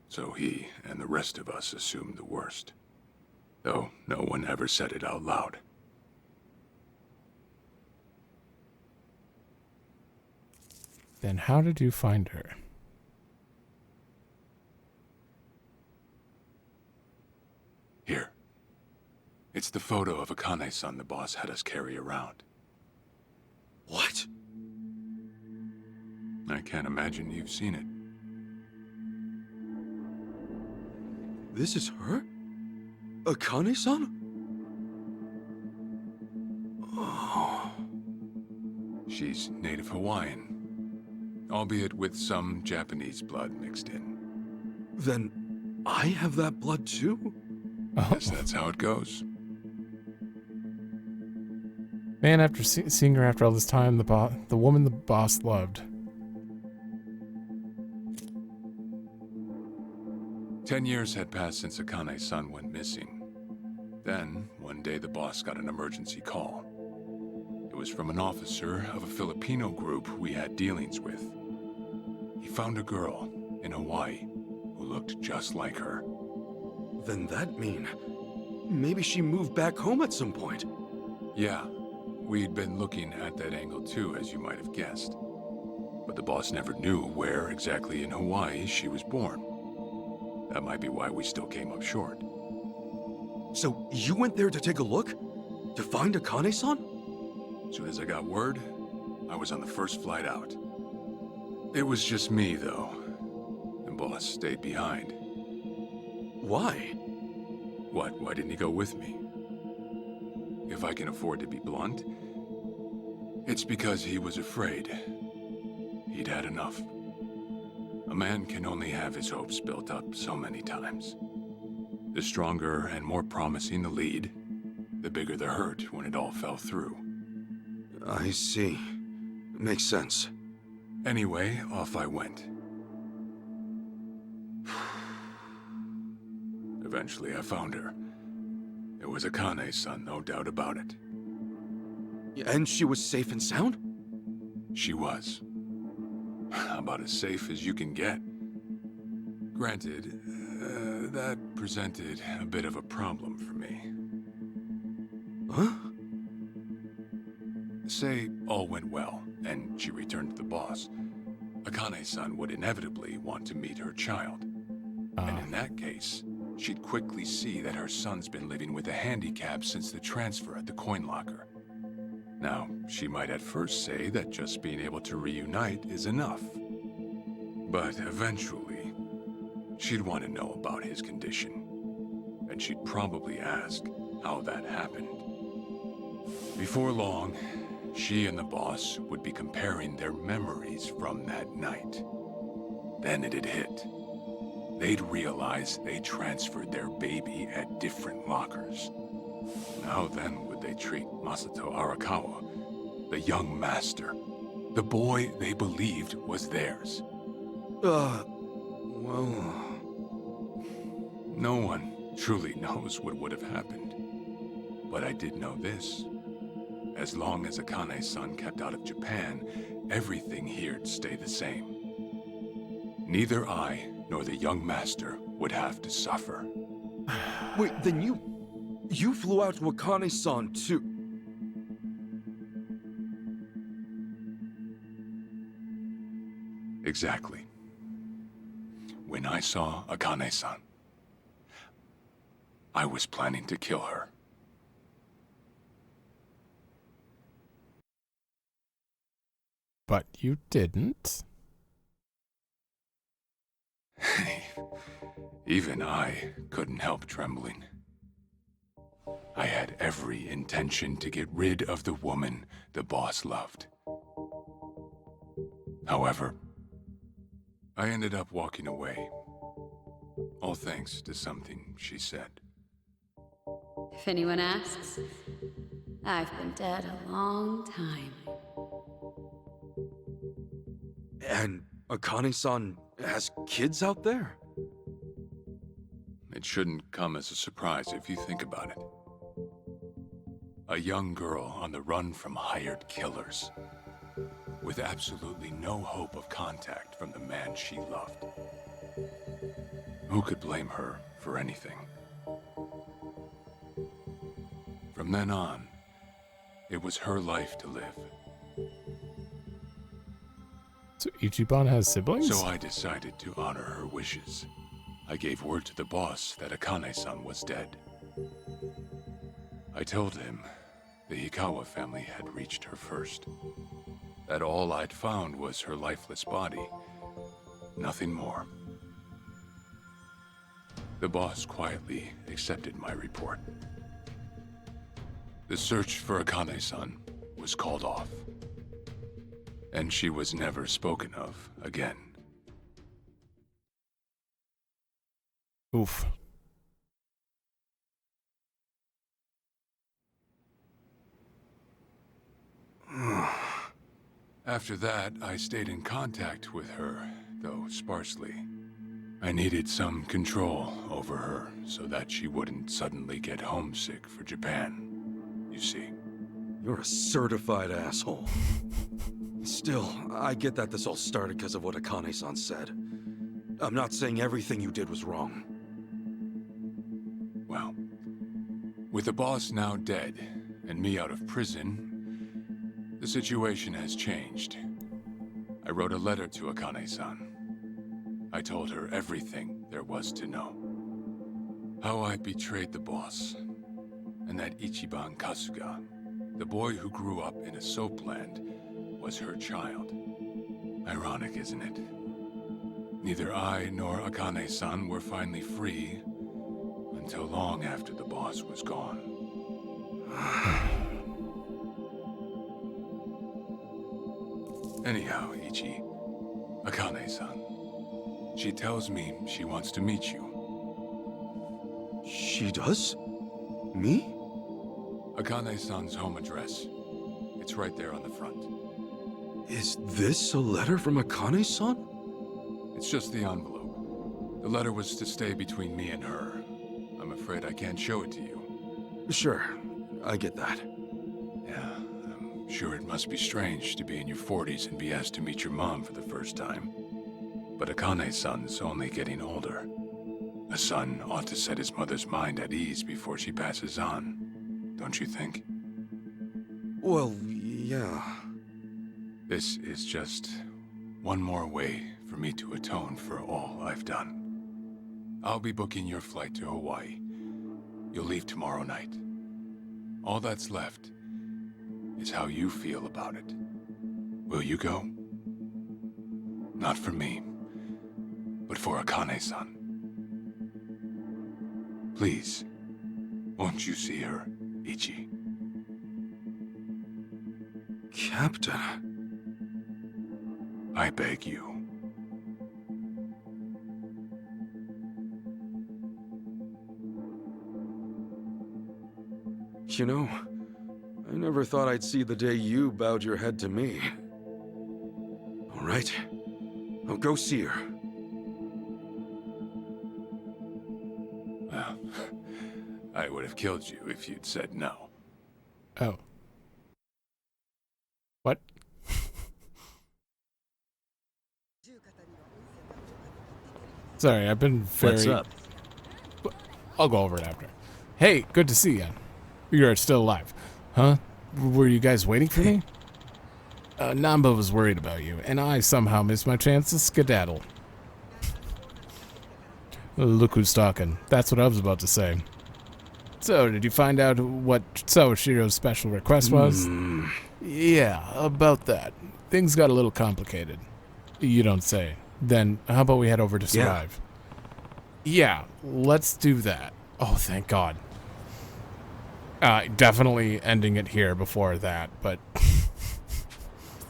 So he and the rest of us assumed the worst, though no one ever said it out loud. then how did you find her? Here. It's the photo of Akane-san the boss had us carry around. What? I can't imagine you've seen it. This is her? Akane-san? Oh. She's native Hawaiian, albeit with some Japanese blood mixed in. Then I have that blood too? Yes, that's how it goes. Man, after seeing her after all this time, the woman the boss loved. 10 years had passed since Akane-san went missing. Then, one day the boss got an emergency call. It was from an officer of a Filipino group we had dealings with. He found a girl in Hawaii who looked just like her. Then that mean maybe she moved back home at some point. Yeah, we'd been looking at that angle too, as you might have guessed. But the boss never knew where exactly in Hawaii she was born. That might be why we still came up short. So you went there to take a look? To find Akane-san? As soon as I got word, I was on the first flight out. It was just me, though. The boss stayed behind. Why? What? Why didn't he go with me? If I can afford to be blunt, it's because he was afraid. He'd had enough. A man can only have his hopes built up so many times. The stronger and more promising the lead, the bigger the hurt when it all fell through. I see. Makes sense. Anyway, off I went. Eventually, I found her. It was Akane's-san, no doubt about it. And she was safe and sound? She was. About as safe as you can get. Granted, that presented a bit of a problem for me. Huh? Say all went well, and she returned to the boss. Akane-san would inevitably want to meet her child. And in that case, she'd quickly see that her son's been living with a handicap since the transfer at the coin locker. Now, she might at first say that just being able to reunite is enough. But eventually, she'd want to know about his condition. And she'd probably ask how that happened. Before long, she and the boss would be comparing their memories from that night. Then it'd hit. They'd realize they transferred their baby at different lockers. How then would they treat Masato Arakawa, the young master, The boy they believed was theirs. Well... No one truly knows what would have happened. But I did know this. As long as Akane-san kept out of Japan, everything here'd stay the same. Neither I nor the young master would have to suffer. Wait, then you flew out to Akane-san too? Exactly. When I saw Akane-san, I was planning to kill her. But you didn't. Even I couldn't help trembling. I had every intention to get rid of the woman the boss loved. However, I ended up walking away. All thanks to something she said. If anyone asks, I've been dead a long time. And Akane-san has kids out there? It shouldn't come as a surprise if you think about it. A young girl on the run from hired killers, with absolutely no hope of contact from the man she loved. Who could blame her for anything? From then on, it was her life to live. So Ichiban has siblings? So I decided to honor her wishes. I gave word to the boss that Akane-san was dead. I told him the Hikawa family had reached her first. That all I'd found was her lifeless body. Nothing more. The boss quietly accepted my report. The search for Akane-san was called off. And she was never spoken of again. Oof. After that, I stayed in contact with her, though sparsely. I needed some control over her so that she wouldn't suddenly get homesick for Japan, you see. You're a certified asshole. Still, I get that this all started because of what Akane-san said. I'm not saying everything you did was wrong. Well, with the boss now dead and me out of prison, the situation has changed. I wrote a letter to Akane-san. I told her everything there was to know. How I betrayed the boss, and that Ichiban Kasuga, the boy who grew up in a soapland, was her child. Ironic, isn't it? Neither I nor Akane-san were finally free until long after the boss was gone. Anyhow, Ichi, Akane-san, she tells me she wants to meet you. She does? Me? Akane-san's home address. It's right there on the front. Is this a letter from Akane-san? It's just the envelope. The letter was to stay between me and her. I'm afraid I can't show it to you. Sure, I get that. Yeah, I'm sure it must be strange to be in your 40s and be asked to meet your mom for the first time. But Akane-san's only getting older. A son ought to set his mother's mind at ease before she passes on, don't you think? Well, yeah. This is just one more way for me to atone for all I've done. I'll be booking your flight to Hawaii. You'll leave tomorrow night. All that's left is how you feel about it. Will you go? Not for me, but for Akane-san. Please, won't you see her, Ichi? Captain... I beg you. You know, I never thought I'd see the day you bowed your head to me. right? I'll go see her. Well, I would have killed you if you'd said no. Oh. What? Sorry, I've been very... What's up? I'll go over it after. Hey, good to see you. You're still alive. Huh? Were you guys waiting for me? Namba was worried about you, and I somehow missed my chance to skedaddle. Look who's talking. That's what I was about to say. So, did you find out what Sawashiro's special request was? Yeah, about that. Things got a little complicated. You don't say. Then, how about we head over to Survive? Yeah, let's do that. Oh, thank God. Definitely ending it here before that, but...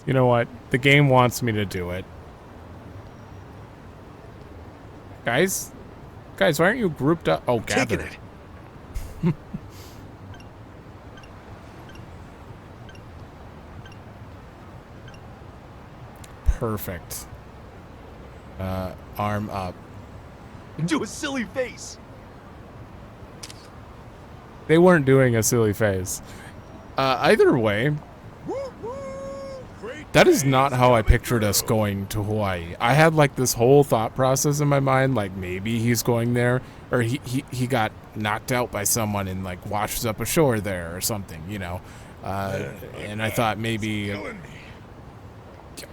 you know what? The game wants me to do it. Guys? Guys, why aren't you grouped up? Oh, gathered. Taking it. Perfect. Arm up. Do a silly face. They weren't doing a silly face. Either way, that is not how I pictured us going to Hawaii. I had like this whole thought process in my mind, like maybe he's going there, or he got knocked out by someone and like washes up ashore there or something, you know. And I thought maybe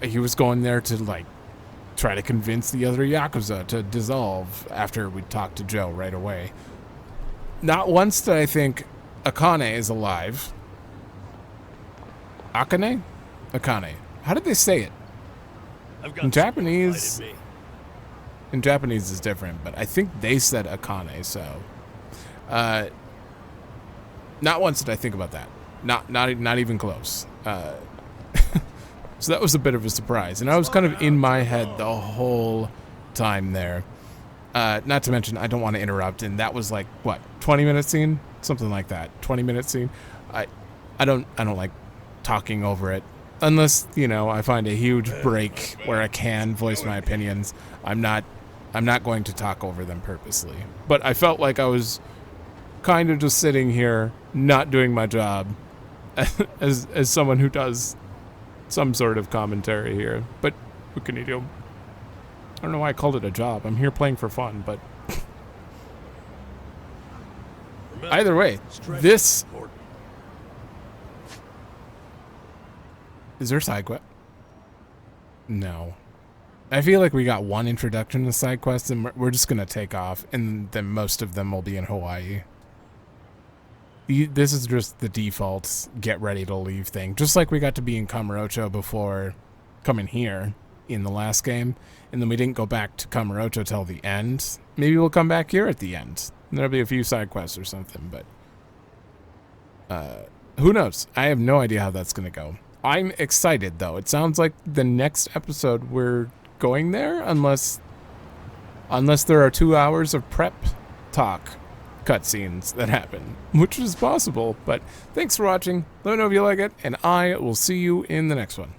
he was going there to like try to convince the other Yakuza to dissolve after we talked to Joe right away. Not once did I think Akane is alive. Akane? Akane. How did they say it? In Japanese is different, but I think they said Akane, so not once did I think about that. Not even close. So that was a bit of a surprise, and I was kind of in my head the whole time there. Not to mention, I don't want to interrupt, and that was like what, 20-minute scene, something like that. 20-minute scene. I don't like talking over it unless, you know, I find a huge break where I can voice my opinions. I'm not going to talk over them purposely. But I felt like I was kind of just sitting here, not doing my job as someone who does some sort of commentary here. But what can you do? I don't know why I called it a job. I'm here playing for fun, but either way, this... Is there a side quest? No. I feel like we got one introduction to side quests, and we're just going to take off, and then most of them will be in Hawaii. This is just the default get ready to leave thing. Just like we got to be in Kamurocho before coming here in the last game, and then we didn't go back to Kamurocho till the end. Maybe we'll come back here at the end. There'll be a few side quests or something, but who knows? I have no idea how that's going to go. I'm excited, though. It sounds like the next episode we're going there, unless there are 2 hours of prep talk cutscenes that happen, which is possible. But thanks for watching. Let me know if you like it, and I will see you in the next one.